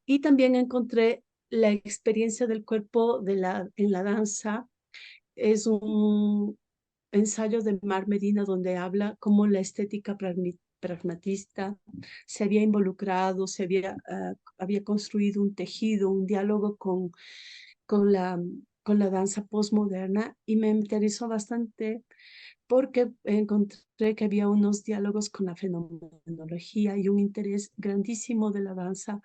Y también encontré la experiencia del cuerpo en la danza. Es un ensayo de Mar Medina donde habla cómo la estética pragmatista se había involucrado, había construido un tejido, un diálogo con con la danza postmoderna y me interesó bastante porque encontré que había unos diálogos con la fenomenología y un interés grandísimo de la danza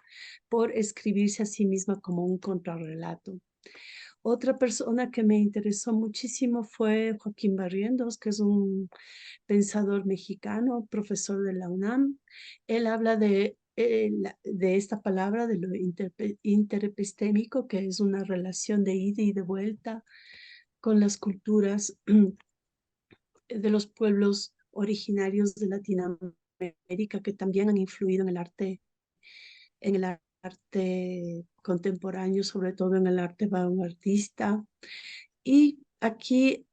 por escribirse a sí misma como un contrarrelato. Otra persona que me interesó muchísimo fue Joaquín Barrientos, que es un pensador mexicano, profesor de la UNAM. Él habla de esta palabra, de lo interepistémico, que es una relación de ida y de vuelta con las culturas de los pueblos originarios de Latinoamérica, que también han influido en el arte contemporáneo, sobre todo en el arte vanguardista. Y aquí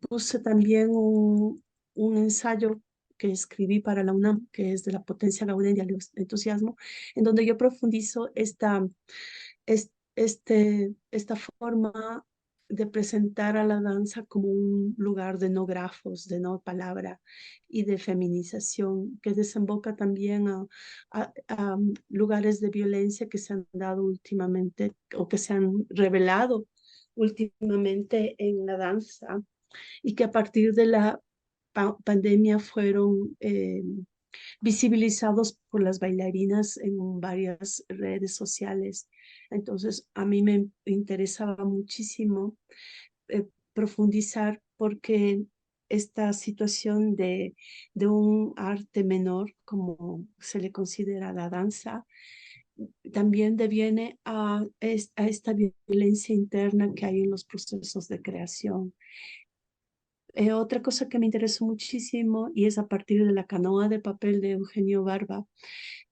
puse también un ensayo que escribí para la UNAM, que es de la potencia gaudiana y el entusiasmo, en donde yo profundizo esta forma de presentar a la danza como un lugar de no grafos, de no palabra y de feminización, que desemboca también a lugares de violencia que se han dado últimamente o que se han revelado últimamente en la danza y que a partir de la pandemia fueron visibilizados por las bailarinas en varias redes sociales. Entonces, a mí me interesaba muchísimo profundizar porque esta situación de un arte menor, como se le considera la danza, también deviene a esta violencia interna que hay en los procesos de creación. Otra cosa que me interesó muchísimo y es a partir de la canoa de papel de Eugenio Barba,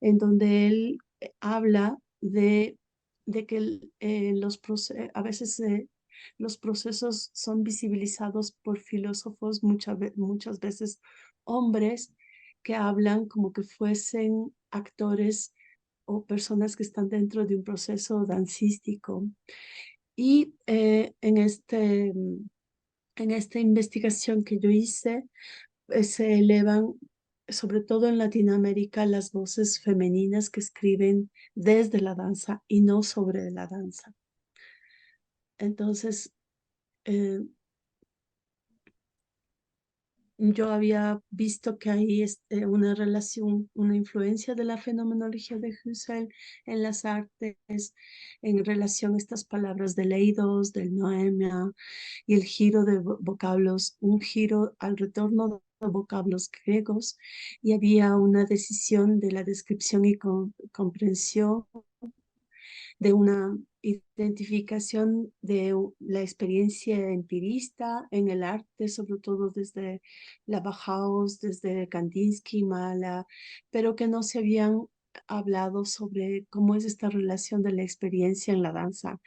en donde él habla de que a veces los procesos son visibilizados por filósofos, muchas veces hombres, que hablan como que fuesen actores o personas que están dentro de un proceso dancístico. Y en esta investigación que yo hice, se elevan, sobre todo en Latinoamérica, las voces femeninas que escriben desde la danza y no sobre la danza. Entonces, yo había visto que hay una relación, una influencia de la fenomenología de Husserl en las artes en relación a estas palabras del eidos, del noemia y el giro de vocablos, un giro al retorno de vocablos griegos, y había una decisión de la descripción y comprensión de una identificación de la experiencia empirista en el arte, sobre todo desde la Bauhaus, desde Kandinsky, Mahler, pero que no se habían hablado sobre cómo es esta relación de la experiencia en la danza.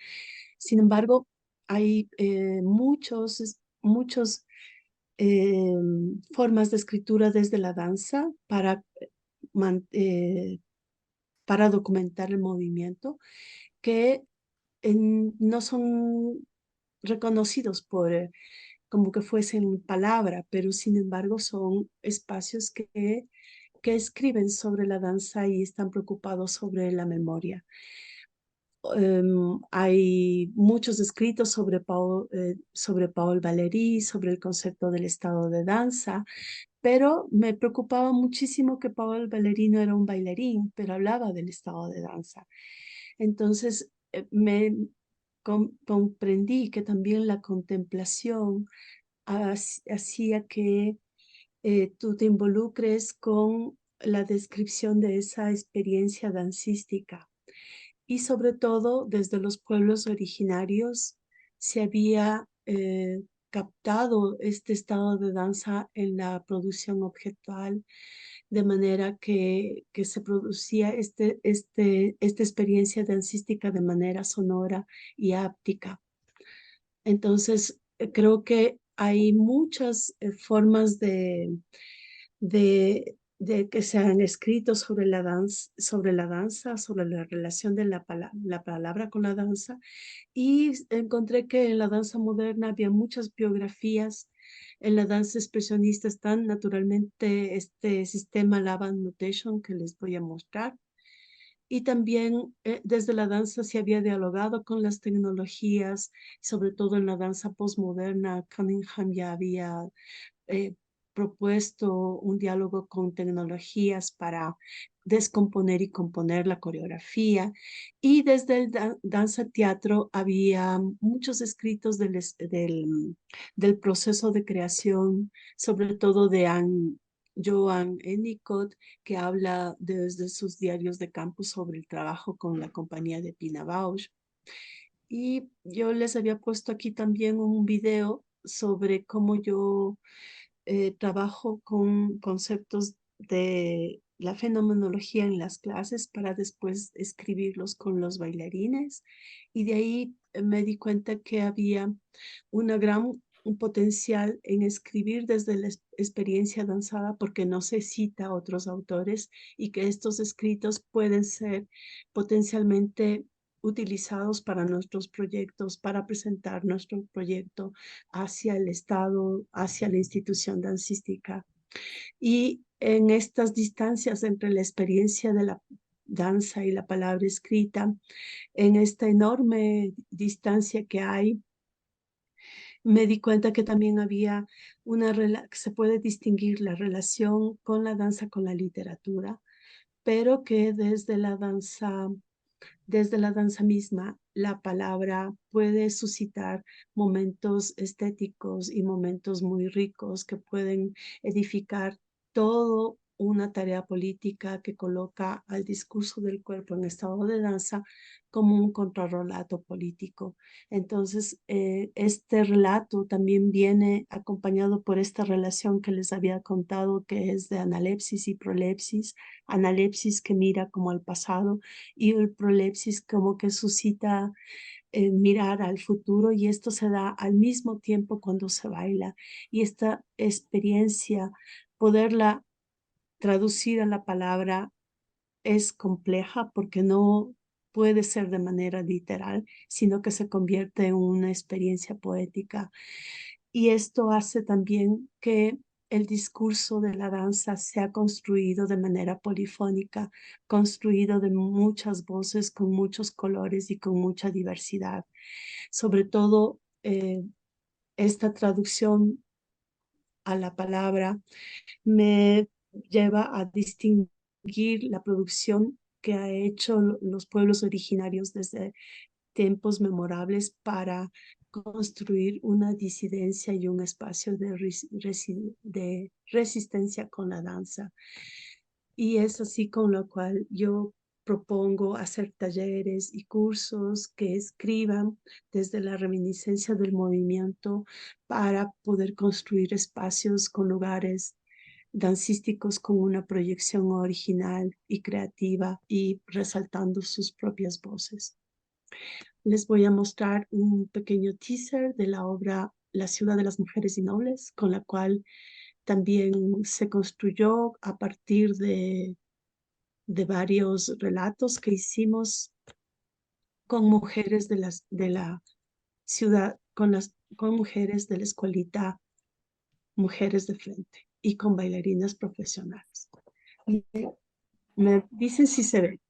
Sin embargo, hay muchos formas de escritura desde la danza para documentar el movimiento que no son reconocidos como que fuesen palabra, pero sin embargo son espacios que escriben sobre la danza y están preocupados sobre la memoria. Hay muchos escritos sobre Paul Valéry, sobre el concepto del estado de danza, pero me preocupaba muchísimo que Paul Valéry no era un bailarín, pero hablaba del estado de danza. Entonces, me comprendí que también la contemplación hacía que tú te involucres con la descripción de esa experiencia dancística. Y sobre todo, desde los pueblos originarios se había captado este estado de danza en la producción objetual, de manera que se producía esta experiencia dancística de manera sonora y áptica. Entonces, creo que hay muchas formas de que se han escrito sobre la danza, sobre la relación de la palabra con la danza, y encontré que en la danza moderna había muchas biografías. En la danza expresionista están naturalmente este sistema Laban Notation que les voy a mostrar. Y también desde la danza se había dialogado con las tecnologías, sobre todo en la danza postmoderna. Cunningham ya había propuesto un diálogo con tecnologías para descomponer y componer la coreografía. Y desde el danza teatro había muchos escritos del proceso de creación, sobre todo de Joan Ennicott, que habla desde sus diarios de campo sobre el trabajo con la compañía de Pina Bausch. Y yo les había puesto aquí también un video sobre cómo yo trabajo con conceptos de la fenomenología en las clases para después escribirlos con los bailarines. Y de ahí me di cuenta que había un potencial en escribir desde la experiencia danzada porque no se cita a otros autores y que estos escritos pueden ser potencialmente utilizados para nuestros proyectos, para presentar nuestro proyecto hacia el Estado, hacia la institución dancística. Y en estas distancias entre la experiencia de la danza y la palabra escrita, en esta enorme distancia que hay, me di cuenta que también había que se puede distinguir la relación con la danza, con la literatura, pero que desde la danza misma, la palabra puede suscitar momentos estéticos y momentos muy ricos que pueden edificar todo una tarea política que coloca al discurso del cuerpo en estado de danza como un contrarrelato político. Entonces, este relato también viene acompañado por esta relación que les había contado, que es de analepsis y prolepsis. Analepsis que mira como al pasado y el prolepsis como que suscita mirar al futuro, y esto se da al mismo tiempo cuando se baila. Y esta experiencia, poderla traducir a la palabra es compleja porque no puede ser de manera literal, sino que se convierte en una experiencia poética. Y esto hace también que el discurso de la danza sea construido de manera polifónica, construido de muchas voces, con muchos colores y con mucha diversidad. Sobre todo, esta traducción a la palabra me lleva a distinguir la producción que ha hecho los pueblos originarios desde tiempos memorables para construir una disidencia y un espacio de resistencia con la danza. Y es así con lo cual yo propongo hacer talleres y cursos que escriban desde la reminiscencia del movimiento para poder construir espacios con lugares dancísticos con una proyección original y creativa y resaltando sus propias voces. Les voy a mostrar un pequeño teaser de la obra La ciudad de las mujeres y nobles, con la cual también se construyó a partir de varios relatos que hicimos con mujeres de la ciudad, con mujeres de la escuelita Mujeres de Frente y con bailarinas profesionales. Me dicen si se ve.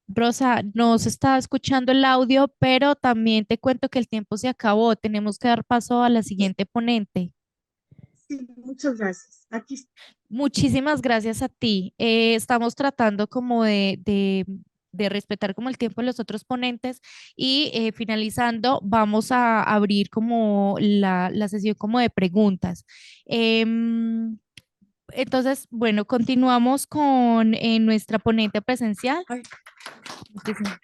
Rosa, nos está escuchando el audio, pero también te cuento que el tiempo se acabó. Tenemos que dar paso a la siguiente ponente. Sí, muchas gracias. Aquí está. Muchísimas gracias a ti. Estamos tratando como de respetar como el tiempo de los otros ponentes y finalizando vamos a abrir como la sesión como de preguntas. Entonces, bueno, continuamos con nuestra ponente presencial. Ay. Muchísimas.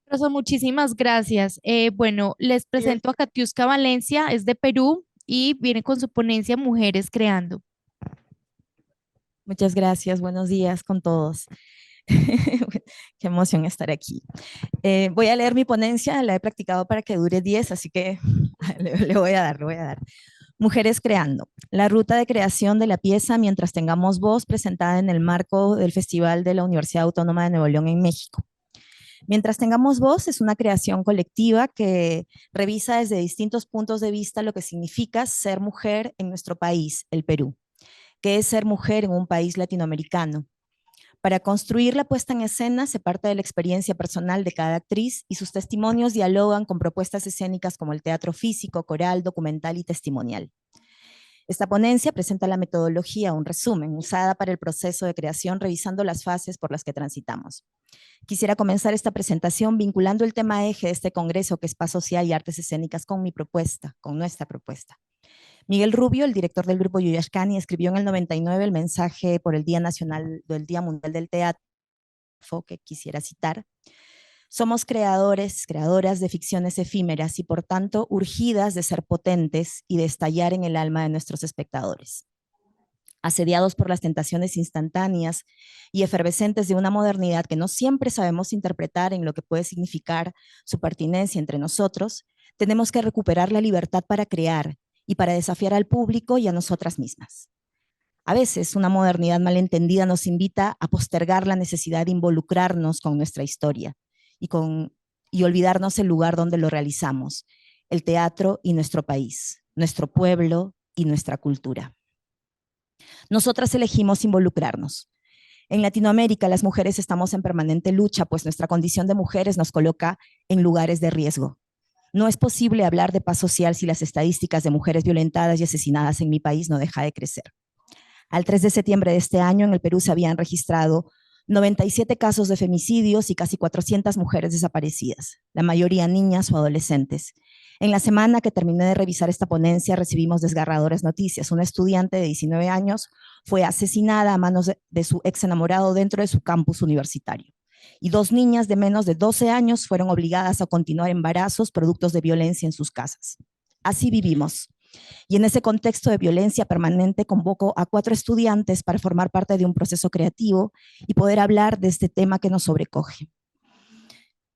Rosa, muchísimas gracias. Bueno, les presento a Katiuska Valencia, es de Perú y viene con su ponencia Mujeres Creando. Muchas gracias, buenos días con todos. Qué emoción estar aquí. Voy a leer mi ponencia, la he practicado para que dure 10, así que le voy a dar. Mujeres creando, la ruta de creación de la pieza Mientras tengamos voz, presentada en el marco del Festival de la Universidad Autónoma de Nuevo León en México. Mientras tengamos voz es una creación colectiva que revisa desde distintos puntos de vista lo que significa ser mujer en nuestro país, el Perú. ¿Qué es ser mujer en un país latinoamericano? Para construir la puesta en escena se parte de la experiencia personal de cada actriz y sus testimonios dialogan con propuestas escénicas como el teatro físico, coral, documental y testimonial. Esta ponencia presenta la metodología, un resumen, usada para el proceso de creación revisando las fases por las que transitamos. Quisiera comenzar esta presentación vinculando el tema eje de este congreso, que es paz social y artes escénicas, con mi propuesta, con nuestra propuesta. Miguel Rubio, el director del grupo Yuyashkani, escribió en el 99 el mensaje por el Día Mundial del Teatro, que quisiera citar. Somos creadores, creadoras de ficciones efímeras y por tanto urgidas de ser potentes y de estallar en el alma de nuestros espectadores. Asediados por las tentaciones instantáneas y efervescentes de una modernidad que no siempre sabemos interpretar en lo que puede significar su pertinencia entre nosotros, tenemos que recuperar la libertad para crear y para desafiar al público y a nosotras mismas. A veces una modernidad malentendida nos invita a postergar la necesidad de involucrarnos con nuestra historia y olvidarnos el lugar donde lo realizamos, el teatro y nuestro país, nuestro pueblo y nuestra cultura. Nosotras elegimos involucrarnos. En Latinoamérica las mujeres estamos en permanente lucha, pues nuestra condición de mujeres nos coloca en lugares de riesgo. No es posible hablar de paz social si las estadísticas de mujeres violentadas y asesinadas en mi país no deja de crecer. Al 3 de septiembre de este año en el Perú se habían registrado 97 casos de femicidios y casi 400 mujeres desaparecidas, la mayoría niñas o adolescentes. En la semana que terminé de revisar esta ponencia recibimos desgarradoras noticias. Una estudiante de 19 años fue asesinada a manos de su ex enamorado dentro de su campus universitario. Y 2 niñas de menos de 12 años fueron obligadas a continuar embarazos productos de violencia en sus casas. Así vivimos. Y en ese contexto de violencia permanente convoco a 4 estudiantes para formar parte de un proceso creativo y poder hablar de este tema que nos sobrecoge.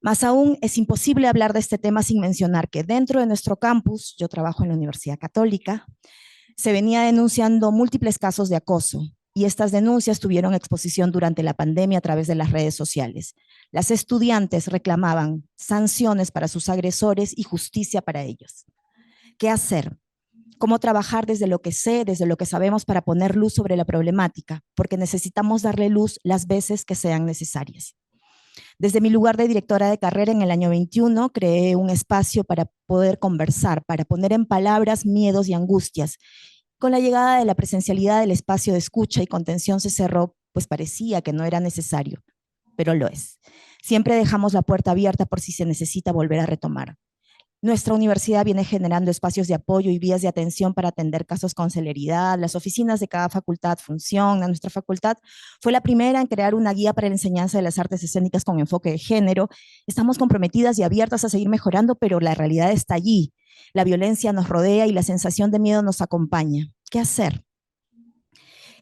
Más aún, es imposible hablar de este tema sin mencionar que dentro de nuestro campus, yo trabajo en la Universidad Católica, se venía denunciando múltiples casos de acoso y estas denuncias tuvieron exposición durante la pandemia a través de las redes sociales. Las estudiantes reclamaban sanciones para sus agresores y justicia para ellos. ¿Qué hacer? ¿Cómo trabajar desde lo que sé, desde lo que sabemos para poner luz sobre la problemática? Porque necesitamos darle luz las veces que sean necesarias. Desde mi lugar de directora de carrera en el año 21, creé un espacio para poder conversar, para poner en palabras miedos y angustias. Con la llegada de la presencialidad del espacio de escucha y contención se cerró, pues parecía que no era necesario, pero lo es. Siempre dejamos la puerta abierta por si se necesita volver a retomar. Nuestra universidad viene generando espacios de apoyo y vías de atención para atender casos con celeridad. Las oficinas de cada facultad funcionan. Nuestra facultad fue la primera en crear una guía para la enseñanza de las artes escénicas con enfoque de género. Estamos comprometidas y abiertas a seguir mejorando, pero la realidad está allí. La violencia nos rodea y la sensación de miedo nos acompaña. ¿Qué hacer?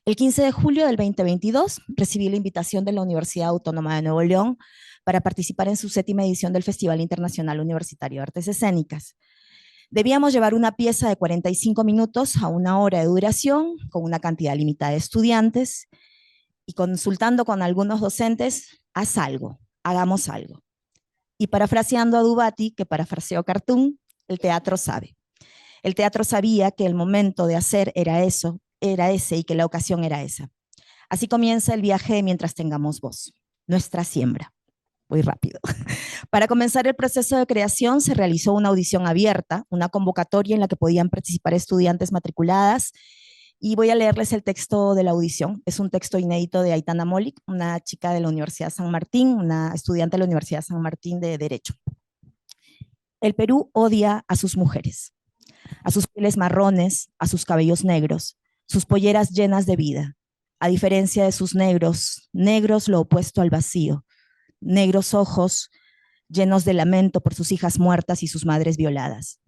El 15 de julio del 2022 recibí la invitación de la Universidad Autónoma de Nuevo León para participar en su 7ª edición del Festival Internacional Universitario de Artes Escénicas. Debíamos llevar una pieza de 45 minutos a 1 hora de duración, con una cantidad limitada de estudiantes, y consultando con algunos docentes, haz algo, hagamos algo. Y parafraseando a Dubati, que parafraseó Cartoon, el teatro sabe. El teatro sabía que el momento de hacer era ese y que la ocasión era esa. Así comienza el viaje de Mientras tengamos voz, nuestra siembra. Voy rápido. Para comenzar el proceso de creación se realizó una audición abierta, una convocatoria en la que podían participar estudiantes matriculadas, y voy a leerles el texto de la audición. Es un texto inédito de Aitana Molik, una chica de la Universidad San Martín, una estudiante de la Universidad San Martín de Derecho. El Perú odia a sus mujeres, a sus pieles marrones, a sus cabellos negros, sus polleras llenas de vida. A diferencia de sus negros, negros lo opuesto al vacío, negros ojos llenos de lamento por sus hijas muertas y sus madres violadas.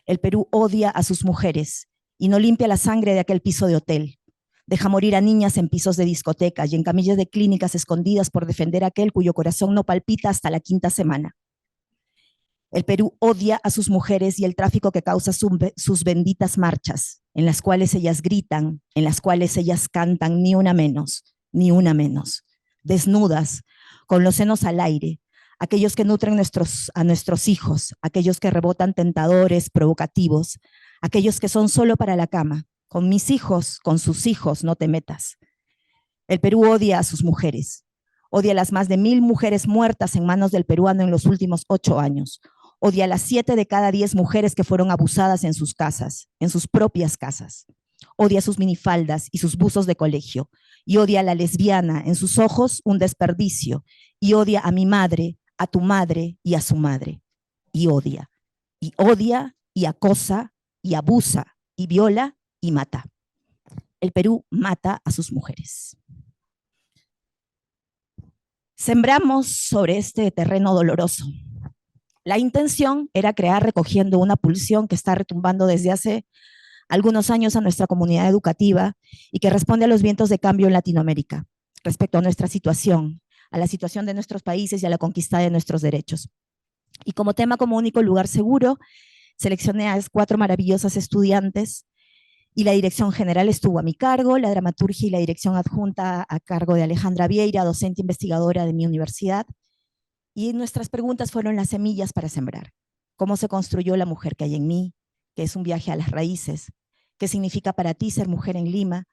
El Perú odia a sus mujeres y no limpia la sangre de aquel piso de hotel. Deja morir a niñas en pisos de discotecas y en camillas de clínicas escondidas por defender a aquel cuyo corazón no palpita hasta la 5ª semana. El Perú odia a sus mujeres y el tráfico que causa sus benditas marchas, en las cuales ellas gritan, en las cuales ellas cantan, ni una menos, desnudas, con los senos al aire, aquellos que nutren a nuestros hijos, aquellos que rebotan tentadores, provocativos, aquellos que son solo para la cama. Con mis hijos, con sus hijos, no te metas. El Perú odia a sus mujeres, odia a las más de 1000 mujeres muertas en manos del peruano en los últimos 8 años, odia a las 7 de cada 10 mujeres que fueron abusadas en sus casas, en sus propias casas, odia sus minifaldas y sus buzos de colegio, y odia a la lesbiana, en sus ojos un desperdicio, y odia a mi madre, a tu madre y a su madre, y odia, y acosa, y abusa, y viola, y mata. El Perú mata a sus mujeres. Sembramos sobre este terreno doloroso. La intención era crear recogiendo una pulsión que está retumbando desde hace algunos años a nuestra comunidad educativa y que responde a los vientos de cambio en Latinoamérica respecto a nuestra situación, a la situación de nuestros países y a la conquista de nuestros derechos. Y como tema, como único lugar seguro, seleccioné a 4 maravillosas estudiantes y la dirección general estuvo a mi cargo, la dramaturgia y la dirección adjunta a cargo de Alejandra Vieira, docente investigadora de mi universidad. Y nuestras preguntas fueron las semillas para sembrar. ¿Cómo se construyó la mujer que hay en mí? ¿Qué es un viaje a las raíces? ¿Qué significa para ti ser mujer en Lima?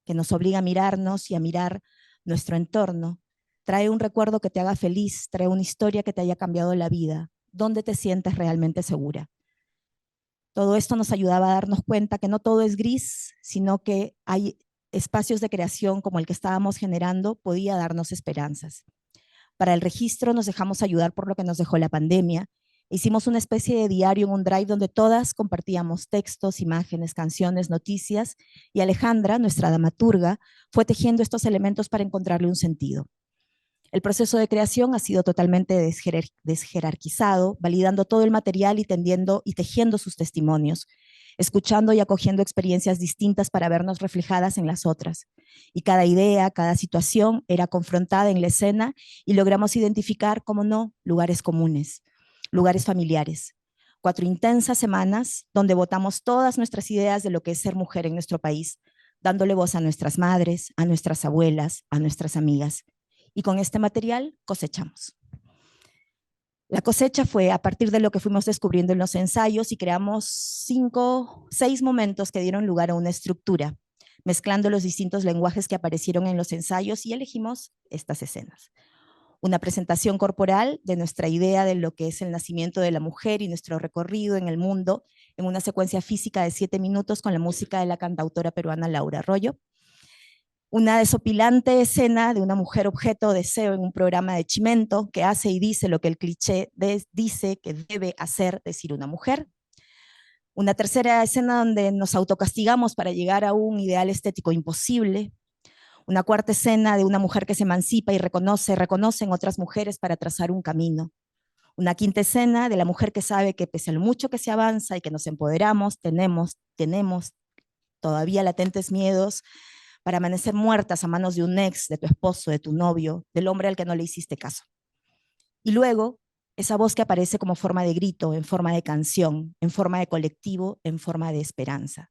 Que nos obliga a mirarnos y a mirar nuestro entorno. Trae un recuerdo que te haga feliz, trae una historia que te haya cambiado la vida. ¿Dónde te sientes realmente segura? Todo esto nos ayudaba a darnos cuenta que no todo es gris, sino que hay espacios de creación como el que estábamos generando, podía darnos esperanzas. Para el registro nos dejamos ayudar por lo que nos dejó la pandemia. Hicimos una especie de diario en un drive donde todas compartíamos textos, imágenes, canciones, noticias, y Alejandra, nuestra dramaturga, fue tejiendo estos elementos para encontrarle un sentido. El proceso de creación ha sido totalmente desjerarquizado, validando todo el material y tendiendo y tejiendo sus testimonios, escuchando y acogiendo experiencias distintas para vernos reflejadas en las otras. Y cada idea, cada situación era confrontada en la escena y logramos identificar, como no, lugares comunes, lugares familiares. 4 intensas semanas donde votamos todas nuestras ideas de lo que es ser mujer en nuestro país, dándole voz a nuestras madres, a nuestras abuelas, a nuestras amigas. Y con este material cosechamos. La cosecha fue a partir de lo que fuimos descubriendo en los ensayos y creamos 6 momentos que dieron lugar a una estructura, mezclando los distintos lenguajes que aparecieron en los ensayos y elegimos estas escenas. Una presentación corporal de nuestra idea de lo que es el nacimiento de la mujer y nuestro recorrido en el mundo en una secuencia física de 7 minutos con la música de la cantautora peruana Laura Arroyo. Una desopilante escena de una mujer objeto de deseo en un programa de Chimento que hace y dice lo que el cliché dice que debe hacer, decir una mujer. Una tercera escena donde nos autocastigamos para llegar a un ideal estético imposible. Una cuarta escena de una mujer que se emancipa y reconoce en otras mujeres para trazar un camino. Una quinta escena de la mujer que sabe que pese a lo mucho que se avanza y que nos empoderamos, tenemos todavía latentes miedos para amanecer muertas a manos de un ex, de tu esposo, de tu novio, del hombre al que no le hiciste caso. Y luego, esa voz que aparece como forma de grito, en forma de canción, en forma de colectivo, en forma de esperanza.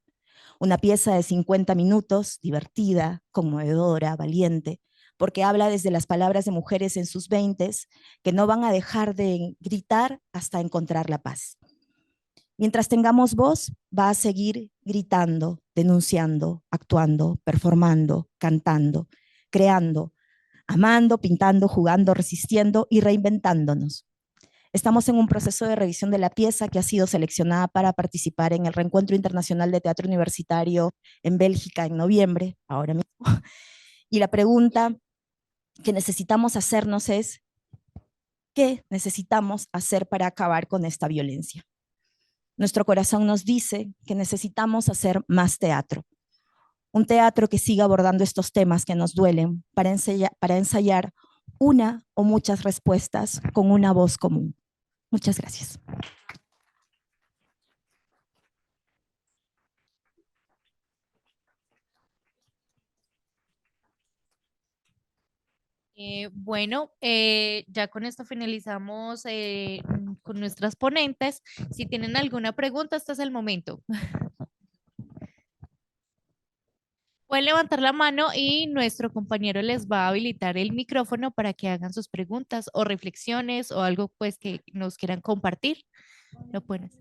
Una pieza de 50 minutos, divertida, conmovedora, valiente, porque habla desde las palabras de mujeres en sus 20s que no van a dejar de gritar hasta encontrar la paz. Mientras tengamos voz, va a seguir gritando, denunciando, actuando, performando, cantando, creando, amando, pintando, jugando, resistiendo y reinventándonos. Estamos en un proceso de revisión de la pieza que ha sido seleccionada para participar en el Reencuentro Internacional de Teatro Universitario en Bélgica en noviembre, ahora mismo. Y la pregunta que necesitamos hacernos es, ¿qué necesitamos hacer para acabar con esta violencia? Nuestro corazón nos dice que necesitamos hacer más teatro. Un teatro que siga abordando estos temas que nos duelen para ensayar una o muchas respuestas con una voz común. Muchas gracias. Ya con esto finalizamos con nuestras ponentes. Si tienen alguna pregunta, este es el momento. Pueden levantar la mano y nuestro compañero les va a habilitar el micrófono para que hagan sus preguntas o reflexiones o algo pues que nos quieran compartir. Lo pueden hacer.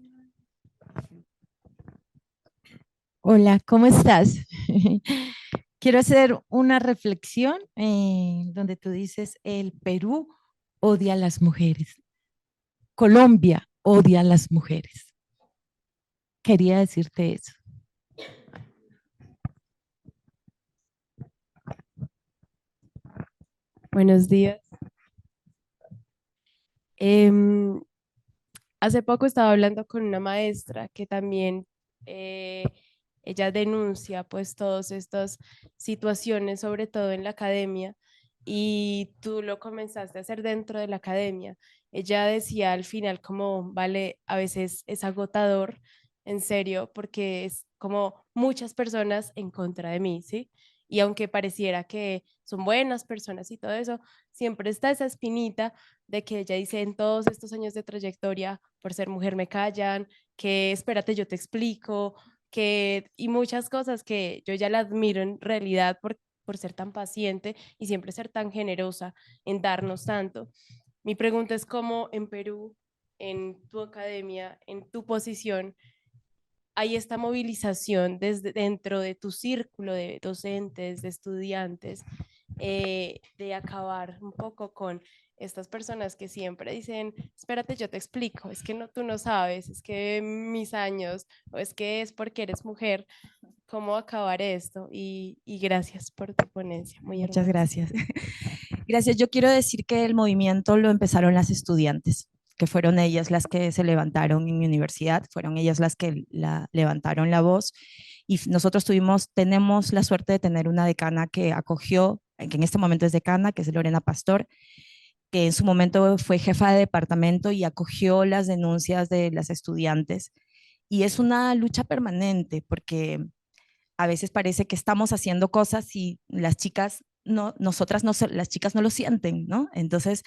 Hola, ¿cómo estás? Quiero hacer una reflexión donde tú dices, el Perú odia a las mujeres, Colombia odia a las mujeres. Quería decirte eso. Buenos días. Hace poco estaba hablando con una maestra que también ella denuncia pues todas estas situaciones, sobre todo en la academia, y tú lo comenzaste a hacer dentro de la academia. Ella decía al final como, vale, a veces es agotador, en serio, porque es como muchas personas en contra de mí, ¿sí? Y aunque pareciera que son buenas personas y todo eso, siempre está esa espinita de que ella dice en todos estos años de trayectoria, por ser mujer me callan, que espérate, yo te explico, que y muchas cosas que yo ya la admiro en realidad por ser tan paciente y siempre ser tan generosa en darnos tanto. Mi pregunta es cómo en Perú, en tu academia, en tu posición, hay esta movilización desde dentro de tu círculo de docentes, de estudiantes, de acabar un poco con estas personas que siempre dicen, espérate, yo te explico, es que no, tú no sabes, es que mis años, o es que es porque eres mujer, cómo acabar esto. Y gracias por tu ponencia, muy Muchas hermosa. gracias. Gracias. Yo quiero decir que el movimiento lo empezaron las estudiantes, que fueron ellas las que se levantaron en mi universidad, fueron ellas las que levantaron la voz y nosotros tenemos la suerte de tener una decana que acogió, que en este momento es decana, que es Lorena Pastor, que en su momento fue jefa de departamento y acogió las denuncias de las estudiantes. Y es una lucha permanente porque a veces parece que estamos haciendo cosas y las chicas no, nosotras no, las chicas no lo sienten, ¿no? Entonces,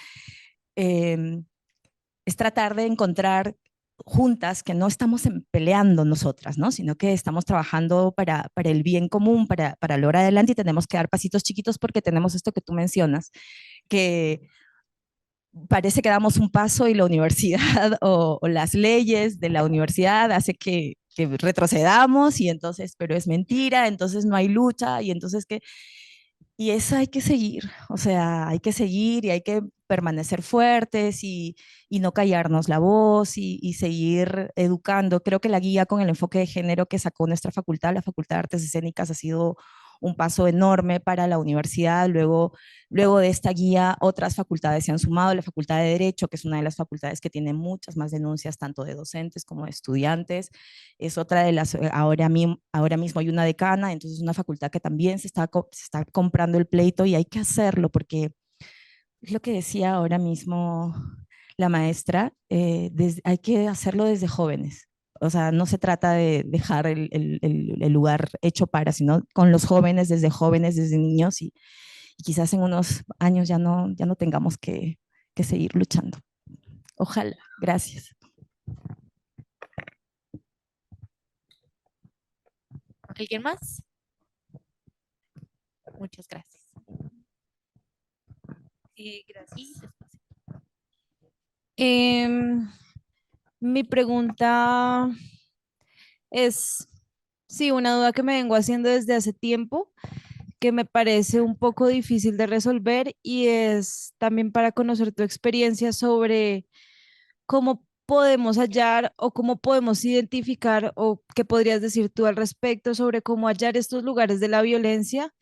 es tratar de encontrar juntas que no estamos peleando nosotras, ¿no? Sino que estamos trabajando para el bien común, para lograr adelante y tenemos que dar pasitos chiquitos porque tenemos esto que tú mencionas, que parece que damos un paso y la universidad o las leyes de la universidad hace que retrocedamos y entonces, pero es mentira, entonces no hay lucha y entonces que, y eso hay que seguir, o sea, hay que seguir y hay que permanecer fuertes y no callarnos la voz y seguir educando. Creo que la guía con el enfoque de género que sacó nuestra facultad, la Facultad de Artes Escénicas, ha sido un paso enorme para la universidad. Luego de esta guía, otras facultades se han sumado. La Facultad de Derecho, que es una de las facultades que tiene muchas más denuncias, tanto de docentes como de estudiantes, es otra de las, ahora mismo hay una decana, entonces es una facultad que también se está comprando el pleito y hay que hacerlo porque es lo que decía ahora mismo la maestra, hay que hacerlo desde jóvenes. O sea, no se trata de dejar el lugar hecho para, sino con los jóvenes, desde niños y quizás en unos años ya no tengamos que seguir luchando. Ojalá. Gracias. ¿Alguien más? Muchas gracias. Gracias. Mi pregunta es, sí, una duda que me vengo haciendo desde hace tiempo, que me parece un poco difícil de resolver y es también para conocer tu experiencia sobre cómo podemos hallar o cómo podemos identificar o qué podrías decir tú al respecto sobre cómo hallar estos lugares de la violencia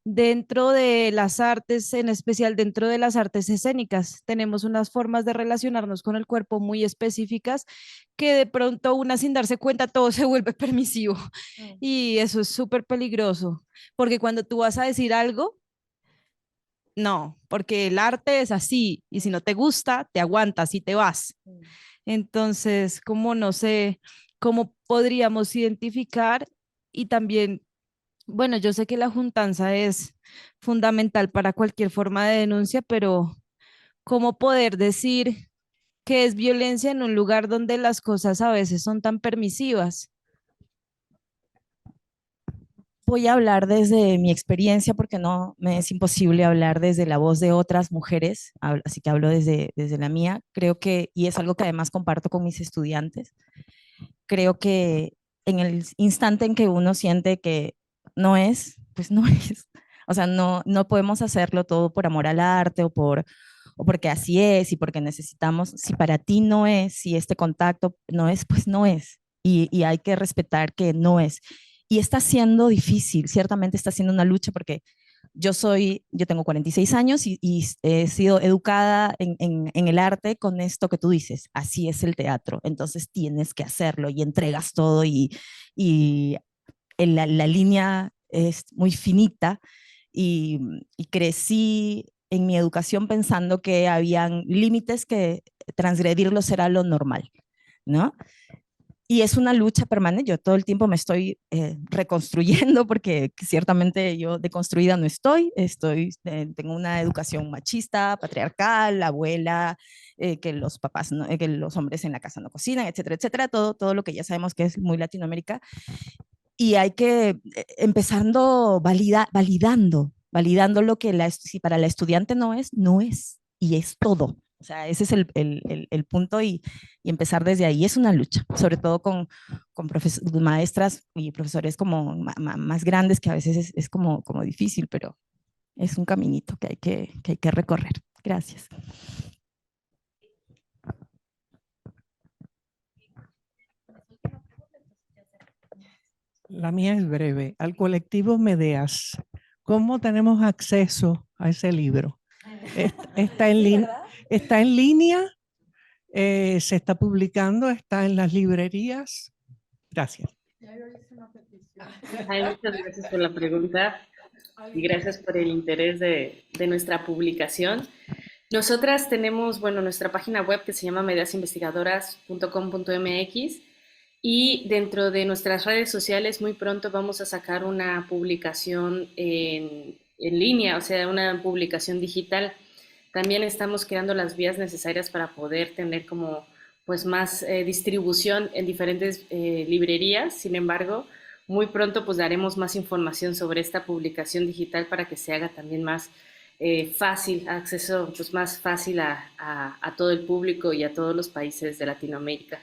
dentro de las artes, en especial dentro de las artes escénicas. Tenemos unas formas de relacionarnos con el cuerpo muy específicas que de pronto una sin darse cuenta todo se vuelve permisivo y eso es súper peligroso porque cuando tú vas a decir algo, no, porque el arte es así y si no te gusta, te aguantas y te vas. Entonces, como no sé, cómo podríamos identificar y también Bueno, yo sé que la juntanza es fundamental para cualquier forma de denuncia, pero ¿cómo poder decir que es violencia en un lugar donde las cosas a veces son tan permisivas? Voy a hablar desde mi experiencia porque no me es imposible hablar desde la voz de otras mujeres, así que hablo desde la mía. Creo que, y es algo que además comparto con mis estudiantes, creo que en el instante en que uno siente que no es, pues no es. O sea, no podemos hacerlo todo por amor al arte o porque así es y porque necesitamos. Si para ti no es, si este contacto no es, pues no es. Y hay que respetar que no es. Y está siendo difícil, ciertamente está siendo una lucha porque yo tengo 46 años y he sido educada en el arte con esto que tú dices, así es el teatro, entonces tienes que hacerlo y entregas todo y la línea es muy finita y crecí en mi educación pensando que habían límites que transgredirlos era lo normal, ¿no? Y es una lucha permanente. Yo todo el tiempo me estoy reconstruyendo porque ciertamente yo deconstruida no tengo una educación machista, patriarcal, la abuela, que los papás, que los hombres en la casa no cocinan, etcétera, etcétera, todo lo que ya sabemos que es muy Latinoamérica. Y hay que empezando validando lo que si para la estudiante no es, no es, y es todo. O sea, ese es el punto y empezar desde ahí. Es una lucha, sobre todo con maestras y profesores como más grandes, que a veces es como difícil, pero es un caminito que hay que recorrer. Gracias. La mía es breve. Al colectivo Medeas, ¿cómo tenemos acceso a ese libro? Está en línea, se está publicando, está en las librerías. Gracias. Ay, muchas gracias por la pregunta y gracias por el interés de nuestra publicación. Nosotras tenemos, bueno, nuestra página web que se llama mediasinvestigadoras.com.mx y dentro de nuestras redes sociales muy pronto vamos a sacar una publicación en línea, o sea, una publicación digital. También estamos creando las vías necesarias para poder tener como pues más distribución en diferentes librerías. Sin embargo, muy pronto pues daremos más información sobre esta publicación digital para que se haga también más fácil, acceso pues más fácil a todo el público y a todos los países de Latinoamérica.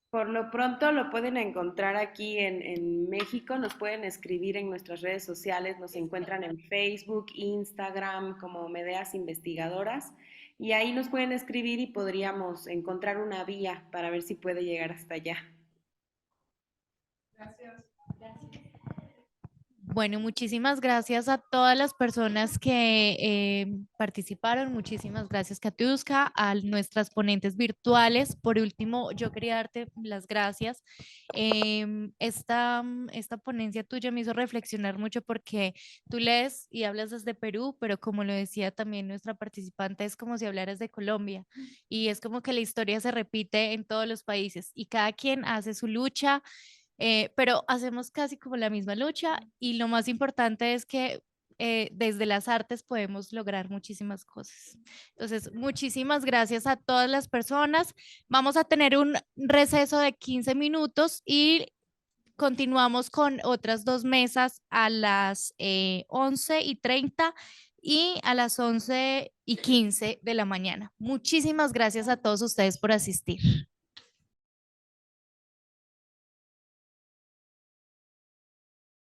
Por lo pronto lo pueden encontrar aquí en México, nos pueden escribir en nuestras redes sociales, nos encuentran en Facebook, Instagram como Medeas Investigadoras y ahí nos pueden escribir y podríamos encontrar una vía para ver si puede llegar hasta allá. Gracias. Bueno, muchísimas gracias a todas las personas que participaron. Muchísimas gracias, Katiuska, a nuestras ponentes virtuales. Por último, yo quería darte las gracias. Esta ponencia tuya me hizo reflexionar mucho porque tú lees y hablas desde Perú, pero como lo decía también nuestra participante, es como si hablaras de Colombia y es como que la historia se repite en todos los países y cada quien hace su lucha. Pero hacemos casi como la misma lucha y lo más importante es que desde las artes podemos lograr muchísimas cosas. Entonces, muchísimas gracias a todas las personas. Vamos a tener un receso de 15 minutos y continuamos con otras dos mesas a las 11:30 y a las 11:15 de la mañana. Muchísimas gracias a todos ustedes por asistir.